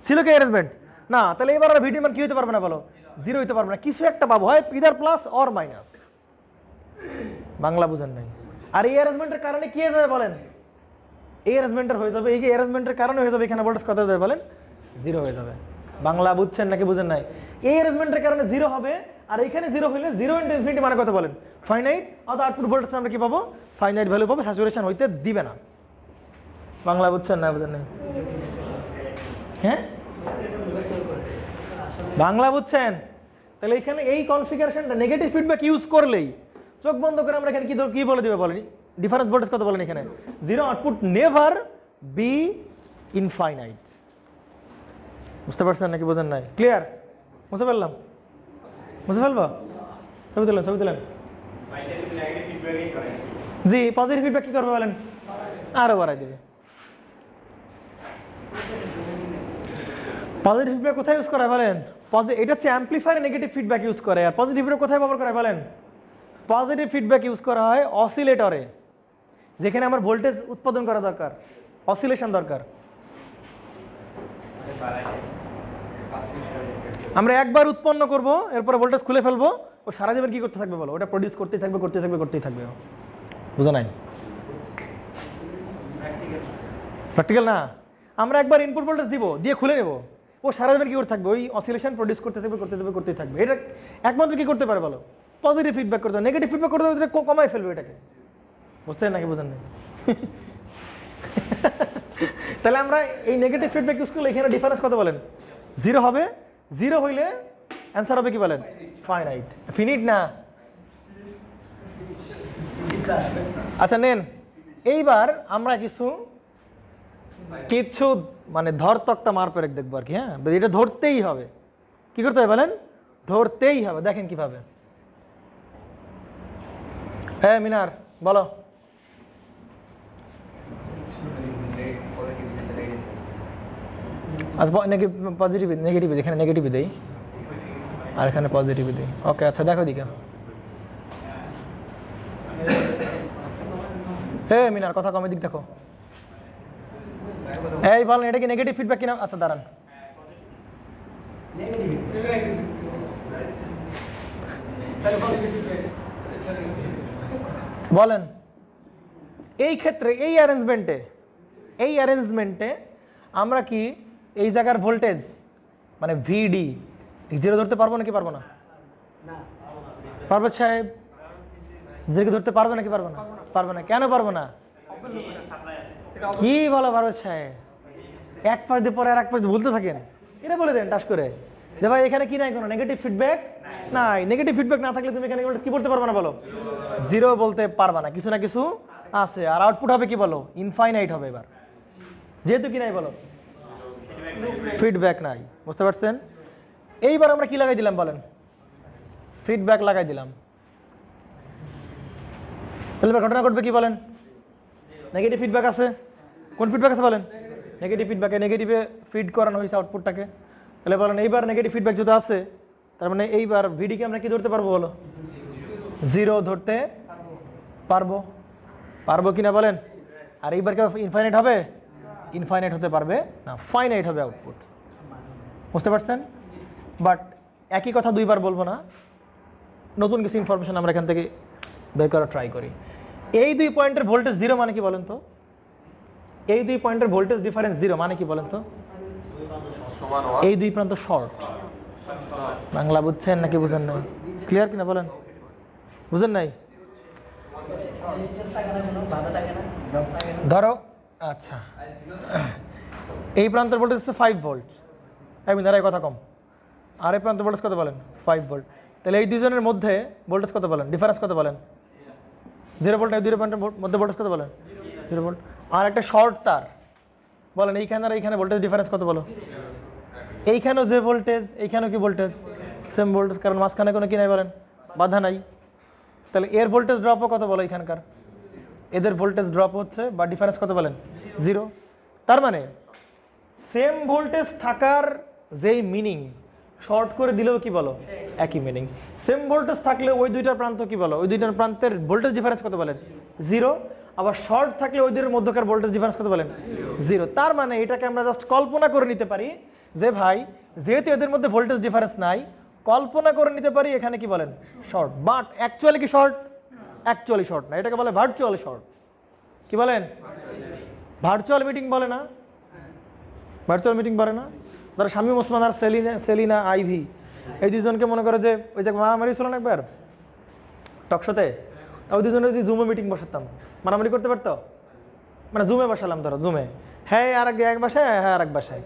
ছিল কি অ্যারেঞ্জমেন্ট না? তাহলে এবার আর ভিডির মান কি হইতে পারবে না বলো, 0 হইতে পারবে না, কিছু একটা পাবো, হয় either plus or minus. Bangla বুঝেন নাই? আর এই অ্যারেঞ্জমেন্টের কারণে কি হয়ে যাবে বলেন, এই অ্যারেঞ্জমেন্টের হয়ে যাবে, এই যে অ্যারেঞ্জমেন্টের কারণে হয়ে যাবে এখানে ভোল্টেজ কত হয়ে যাবে বলেন, 0 হয়ে যাবে। বাংলা বুঝছেন নাকি বুঝেন নাই? এই অ্যারেঞ্জমেন্টের কারণে 0 হবে, আর এখানে 0 হইলে 0 × ইনফিনিটি মানে কত বলেন, ফাইনাইট। অর্থাৎ আউটপুট ভোল্টেজ আমরা কি পাবো, ফাইনাইট ভ্যালু পাবো, স্যাচুরেশন হইতে দিবে না। বাংলা বুঝছেন না বুঝেন নাই? হ্যাঁ বাংলা বুঝছেন? তাহলে এখানে এই কনফিগারেশনটা নেগেটিভ ফিডব্যাক ইউজ করলেই চোখ বন্ধ করে আমরা এখানে কি বলে দিবে বলেন, ডিফারেন্স ভোল্টেজ কত বলেন এখানে, 0। Output never be infinite. বুঝতে পারছেন নাকি বুঝেন নাই? ক্লিয়ার? বুঝতে পারলাম? বুঝতে ফেলবো? ছবি তুলেন। জি, পজিটিভ ফিডব্যাক কি করবে বলেন, আরো বাড়াই দেবে। পজিটিভ ফিডব্যাক কোথায় ইউজ করা বলেন, এটা হচ্ছে অ্যাম্পলিফায়ার নেগেটিভ ফিডব্যাক ইউজ করে। আর পজিটিভ ফিডব্যাক কোথায় ব্যবহার করা বলেন, পজিটিভ ফিডব্যাক ইউজ করা হয় অসিলেটরে, যেখানে আমার ভোল্টেজ উৎপাদন করা দরকার, অসিলেশন দরকার। আমরা একবার উৎপন্ন করব, এরপরে ভোল্টেজ খুলে ফেলবো, ও সারা জীবন কি করতে থাকবে বলো, ওটা প্রডিউস করতেই থাকবে। বুঝো নাই? প্র্যাকটিক্যাল না। আমরা একবার ইনপুট ভোল্টেজ দিব, দিয়ে খুলে নেব, ও সারা জীবন কি করতে থাকবে, ওই অসিলেশন প্রডিউস করতেই থাকবে। এটা একমাত্র কি করতে পারে বলো, পজিটিভ ফিডব্যাক করতে হবে। নেগেটিভ ফিডব্যাক করতে হবে কমাই ফেলবে এটাকে। বুঝছেন নাকি বুঝেন নাই? তাহলে আমরা এই নেগেটিভ ফিডব্যাক ইউজ করলে এখানে ডিফারেন্স কত বলেন, 0 হবে। 0 হইলে অ্যান্সার হবে কি বলেন, ফাইনাইট। ফিনিট না। আচ্ছা নেন, এইবার আমরা কিছু মানে ধরতক্তা মার পেরেক দেখবো আর কি। হ্যাঁ, এটা ধরতেই হবে। কি করতে হবে বলেন, ধরতেই হবে। দেখেন কিভাবে। হ্যাঁ মিনার বলো। আচ্ছা পজিটিভ নেগেটিভ, এখানে নেগেটিভ দেই আর এখানে পজিটিভ দেই। ওকে আচ্ছা দেখো দিকে। হ্যাঁ মিনার কথা কমে দিক দেখো। এই বলেন এটা কি নেগেটিভ ফিডব্যাক কিনা? আচ্ছা দাঁড়ান, বলেন এই ক্ষেত্রে এই অ্যারেঞ্জমেন্টে আমরা কি এই জায়গার ভোল্টেজ মানে ভিডি জিরো ধরতে পারবো নাকি পারবো না? পারভেজ সাহেব জিরোকে ধরতে পারবে নাকি পারবো না? পারবে না। কেন পারবো না? কি বলো পারভেজ সাহেব, এক পাশ দিয়ে পরে আর এক পাশ দিয়ে বলতে থাকেন, এটা বলে দেন টাস করে যে ভাই এখানে কি নাই, কোনো নেগেটিভ ফিডব্যাক নাই। নেগেটিভ ফিডব্যাক না থাকলে তুমি এখানে কি বলতে পারবে না বলো? জিরো বলতে পারবা না, কিছু না কিছু আছে। আর আউটপুট হবে কি বলো? ইনফাইনাইট হবে। এবার যেহেতু কি নাই বলো, ফিডব্যাক নাই, বুঝতে পারছেন? এইবার আমরা কি লাগাই দিলাম বলেন? ফিডব্যাক লাগাই দিলাম। তাহলে এবার ঘটনা ঘটবে কি বলেন? নেগেটিভ ফিডব্যাক আছে। কোন ফিডব্যাক আছে বলেন? নেগেটিভ ফিডব্যাকে নেগেটিভে ফিড করানো হয়েছে আউটপুটটাকে। তাহলে বলেন এইবার নেগেটিভ ফিডব্যাক যদি আছে, তার মানে এইবার ভিডিকে আমরা কি ধরতে পারবো বলো? জিরো ধরতে পারবো। পারবো কিনা বলেন? আর এইবার কি ইনফাইনাইট হবে? ইনফাইনাইট হতে পারবে না, ফাইনাইট হবে আউটপুট। বুঝতে পারছেন? বাট একই কথা দুইবার বলবো না, নতুন কিছু ইনফরমেশন আমরা এখান থেকে বের করার ট্রাই করি। এই দুই পয়েন্টের ভোল্টেজ জিরো মানে কি বলেন তো? এই দুই পয়েন্টের ভোল্টেজ ডিফারেন্স জিরো মানে কি বলেন তো? এই দুই প্রান্ত শর্ট। বাংলা বুঝছেন নাকি বুঝেন নাই? ক্লিয়ার কিনা বলেন? বুঝেন নাই? ধরো আচ্ছা, এই প্রান্তের ভোল্টেজ হচ্ছে 5 ভোল্ট, আমি দাঁড়াই কথা কম। আর এই প্রান্তের ভোল্টেজ কত বলেন? 5 ভোল্ট। তাহলে এই দুজনের মধ্যে ভোল্টেজ কত বলেন? ডিফারেন্স কত বলেন? 0 ভোল্ট। এই দুই পয়েন্টের মধ্যে ভোল্টেজ কত বলেন? 0 ভোল্ট। আর একটা শর্ট তার বলেন, এইখানে আর এইখানে ভোল্টেজ ডিফারেন্স কত বলো? এইখানেও যে ভোল্টেজ, এইখানেও কি ভোল্টেজ? সেম ভোল্টেজ, কারণ মাঝখানে কোনো কি নাই বলেন? বাধা নাই। তাহলে এর ভোল্টেজ ড্রপও কত বলো? এখানকার এদের ভোল্টেজ ড্রপ হচ্ছে বা ডিফারেন্স কত বলেন? 0। তার মানে সেম ভোল্টেজ থাকার যেই মিনিং, শর্ট করে দিলেও কি বলো? একই মিনিং। সেম ভোল্টেজ থাকলে ওই দুইটার প্রান্ত কি বলো? ওই দুইটার প্রান্তের ভোল্টেজ ডিফারেন্স কত বলেন? 0। আবার শর্ট থাকলে ওই দুইটার মধ্যকার ভোল্টেজ ডিফারেন্স কত বলেন? 0। তার মানে এটাকে আমরা জাস্ট কল্পনা করে নিতে পারি যে ভাই যেহেতু এদের মধ্যে ভোল্টেজ ডিফারেন্স নাই, কল্পনা করে নিতে পারি এখানে কি বলেন? শর্ট। বাট অ্যাকচুয়ালি কি শর্ট? অ্যাকচুয়ালি শর্ট না, এটাকে বলে ভার্চুয়াল শর্ট। কি বলেন? ভার্চুয়াল মিটিং বলে না? ভার্চুয়াল মিটিং বলে না? ধরো শামীম ওসমান আর সেলিনা আইভি, এই দুজনকে মনে করে যে ওই যে মারামারি ছিল না একবার টকশোতে, ওই দুজনে যদি জুমে মিটিং বসাতাম, মারামারি করতে পারতো? মানে জুমে বসালাম, ধরো জুমে, হ্যাঁ আর এক বাসায়, হ্যাঁ আর এক বাসায়,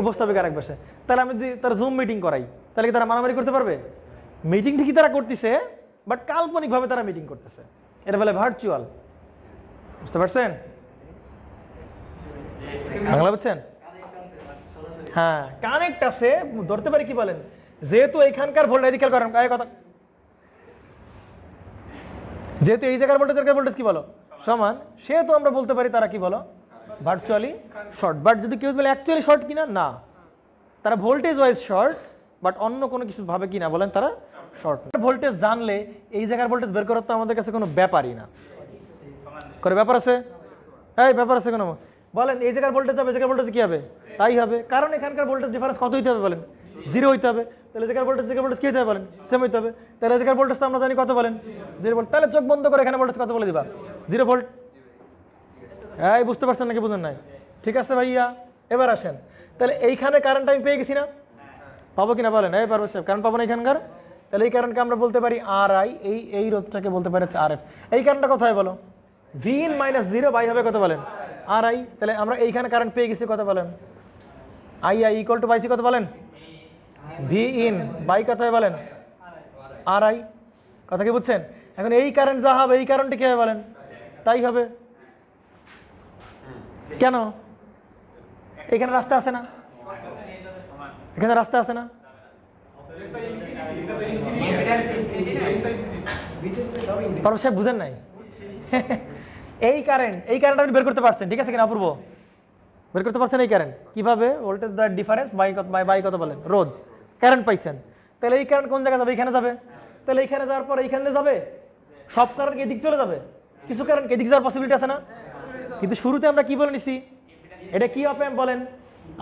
উপস্থাপিক আর এক বাসায়। তাহলে আমি যদি তারা জুম মিটিং করাই, তাহলে কি তারা মারামারি করতে পারবে? মিটিং ঠিকই তারা করতেছে, বাট কাল্পনিকভাবে তারা মিটিং করতেছে। এটা বলে ভার্চুয়াল। বুঝতে পারছেন? বাংলা বুঝছেন? হ্যাঁ, কানেক্ট আছে, ধরতে পারি কি বলেন? যেহেতু এইখানকার ভোল্টেজ এদিকে করেন কথা, যেহেতু এই জায়গার ভোল্টেজ কি বলো? সমান, সেহেতু আমরা বলতে পারি তারা কি বলো? Virtually short. বাট যদি কেউ বলে অ্যাকচুয়ালি শর্ট কিনা, না, তারা ভোল্টেজ ওয়াইজ শর্ট, বাট অন্য কোনো কিছু ভাবে কিনা বলেন তারা শর্ট। ভোল্টেজ জানলে এই জায়গার ভোল্টেজ বের করার তো আমাদের কাছে কোনো ব্যাপারই না। করে ব্যাপার আছে? এই ব্যাপার আছে কোনো? বলেন এই জায়গার ভোল্টেজ হবে, এই জায়গার ভোল্টেজ কি হবে? তাই হবে, কারণ এখানকার ভোল্টেজ ডিফারেন্স কত হইতে হবে বলেন? 0 হইতে হবে। তাহলে জায়গার ভোল্টেজ কি হতে হবে বলেন? সেম হইতে হবে। তাহলে জায়গার ভোল্টেজ তো আমরা জানি কত বলেন? 0 ভোল্ট। তাহলে চোখ বন্ধ করে এখানে ভোল্টেজ কত বলে দিবা? 0 ভোল্ট। এই বুঝতে পারছেন নাকি বুঝেন নাই? ঠিক আছে ভাইয়া, এবার আসেন। তাহলে এইখানে কারেন্ট আমি পেয়ে গেছি না? পাবো কিনা বলেন? এই পারবো সাহেব, কারেন্ট পাবো না এখানকার? তাহলে এই কারেন্টকে আমরা বলতে পারি আর আই, এই রোধটাকে বলতে পারি আর এফ। এই কারেন্টটা কত হয় বলো? ভিন মাইনাস 0 বাই হবে কত বলেন? আর আই। তাহলে আমরা এইখানে কারেন্ট পেয়ে গেছি কত বলেন? আই ইকুয়াল টু বাইসি কত বলেন? ভি ইন বাই কত হয় বলেন? আর আই। কথা কি বুঝছেন? এখন এই কারেন্ট যা হবে, এই কারেন্টটা কি হবে বলেন? তাই হবে। কেন? এখানে রাস্তা আছে না? এখানে রাস্তা আছে না? পারব সাহেব বুঝেন নাই? এই কারেন্ট আপনি বের করতে পারছেন, ঠিক আছে কিনা অপূর্ব? বের করতে পারছেন এই কারেন্ট কিভাবে? ভোল্টেজ দ্য ডিফারেন্স বাই কত বলেন? রোধ। কারেন্ট পাইছেন। তাহলে এই কারেন্ট কোন জায়গায় যাবে? এখানে যাবে। তাহলে এইখানে যাওয়ার পর এইখানে যাবে। সব কারেন্ট এদিক চলে যাবে, কিছু কারেন্ট এদিক যাওয়ার পসিবিলিটি আছে না? কিন্তু শুরুতে আমরা কি বলে নিছি? এটা কি অপ অ্যাম্প বলেন?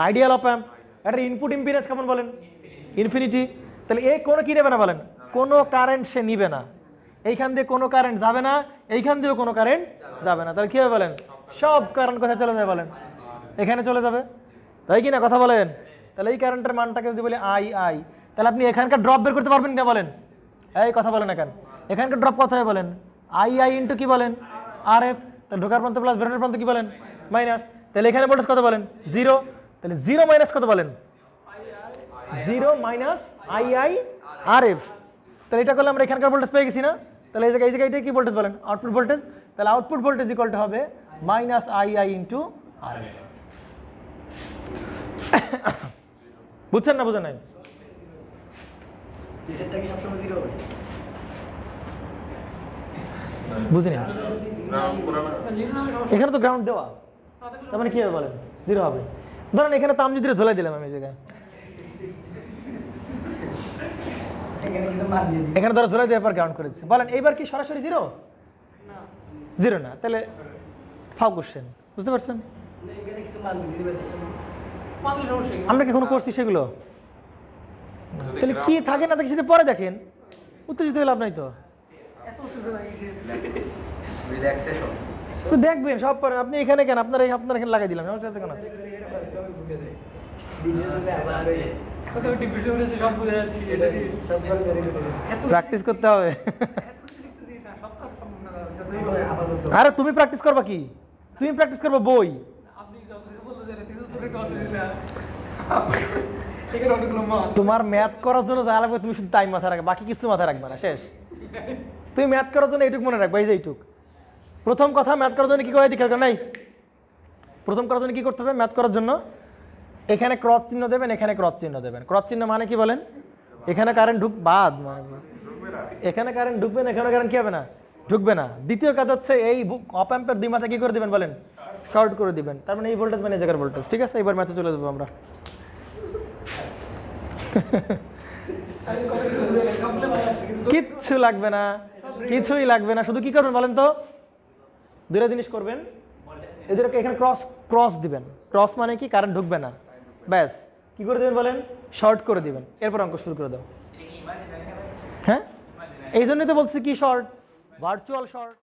আইডিয়াল অপ অ্যাম্প। এটা ইনপুট ইম্পিডেন্স কেমন বলেন? ইনফিনিটি। তাহলে এই কোনো কি নেবে না বলেন? কোনো কারেন্ট সে নিবে না। এইখান দিয়ে কোনো কারেন্ট যাবে না, এইখান দিয়েও কোনো কারেন্ট যাবে না। তাহলে কি হবে বলেন? সব কারেন্ট কোথায় চলে যাবে বলেন? এখানে চলে যাবে। তাই কি না? কথা বলেন। তাহলে এই কারেন্টের মানটাকে যদি বলি আই, তাহলে আপনি এখানকার ড্রপ বের করতে পারবেন কিনা বলেন? এই কথা বলেন না কেন? এখানকার ড্রপ কত হয় বলেন? আই ইন্টু কি বলেন? আর এফ। তাহলে ঢোকার প্রান্ত প্লাস বেরোনোর প্রান্ত কি বলেন? মাইনাস। তাহলে এখানে ভোল্টেজ কত বলেন? 0। তাহলে 0 মাইনাস কত বলেন? 0 মাইনাস আই আর এফ। তাহলে এটা করলে আমরা এখানকার ভোল্টেজ পেয়ে গেছি না? তাহলে এই জায়গায় এটা কি ভোল্টেজ বলেন? Output voltage. তাহলে আউটপুট ভোল্টেজ ইকুয়াল টু হবে minus I into R F. বুঝছেন না বুঝেন নাই? রিসেটটা কি সবসময় 0 হবে? বুঝিনি। এখানে তো গ্রাউন্ড দেওয়া, তার মানে কি হবে বলেন? 0 হবে। ধরেন এখানে তাম যদি ঝোলাই দিলাম আমি এই জায়গায়, এখানে ধরো ঝোলাই দিয়ে গ্রাউন্ড করে দিচ্ছি, বলেন এইবার কি সরাসরি 0? 0 না। তাহলে ফাউ কোশ্চেন, বুঝতে পারছেন? আমরা কি কোনো করছি সেগুলো? তাহলে কি থাকে না থাকে সেটা পরে দেখেন, উত্তেজিত হয়ে লাভ নাই তো। তো দেখবেন সব পরে। আপনি এখানে কেন? আপনার এখানে লাগাই দিলাম, আমার সাথে কেন? প্র্যাকটিস করতে হবে। আরে তুমি প্র্যাকটিস করবা কি? তুমি প্র্যাকটিস করবা বই। তোমার ম্যাথ করার জন্য যা লাগবে তুমি শুধু টাইম মাথায় রাখবে, বাকি কিছু মাথায় রাখবে না, শেষ। তুমি ম্যাথ করার জন্য এইটুকু মনে রাখবে, এই যে এইটুক। প্রথম কথা, ম্যাথ করার জন্য কি করে দিকে নাই? প্রথম করার জন্য কি করতে হবে? ম্যাথ করার জন্য এখানে ক্রস চিহ্ন দেবেন, এখানে ক্রস চিহ্ন দেবেন। ক্রস চিহ্ন মানে কি বলেন? এখানে কারেন্ট এখানে কারেন্ট ঢুকবে না, এখানে কারেন্ট কি হবে না? ঢুকবে না। দ্বিতীয় কাজ হচ্ছে এই অপ অ্যাম্পের দুই মাথা কি করে দিবেন বলেন? শর্ট করে দিবেন। তার মানে এই ভোল্টেজ মানে এই জায়গার ভোল্টেজ। ঠিক আছে, এবার ম্যাথে চলে যাবো আমরা। কিচ্ছু লাগবে না, কিছুই লাগবে না। শুধু কি করবেন বলেন তো? দুইটা জিনিস করবেন। এদেরকে এখানে ক্রস দিবেন। ক্রস মানে কি? কারেন্ট ঢুকবে না, ব্যাস। কি করে দিবেন বলেন? শর্ট করে দিবেন। এরপর অঙ্ক শুরু করে দাও। হ্যাঁ, এই জন্যই তো বলছি কি শর্ট, ভার্চুয়াল শর্ট।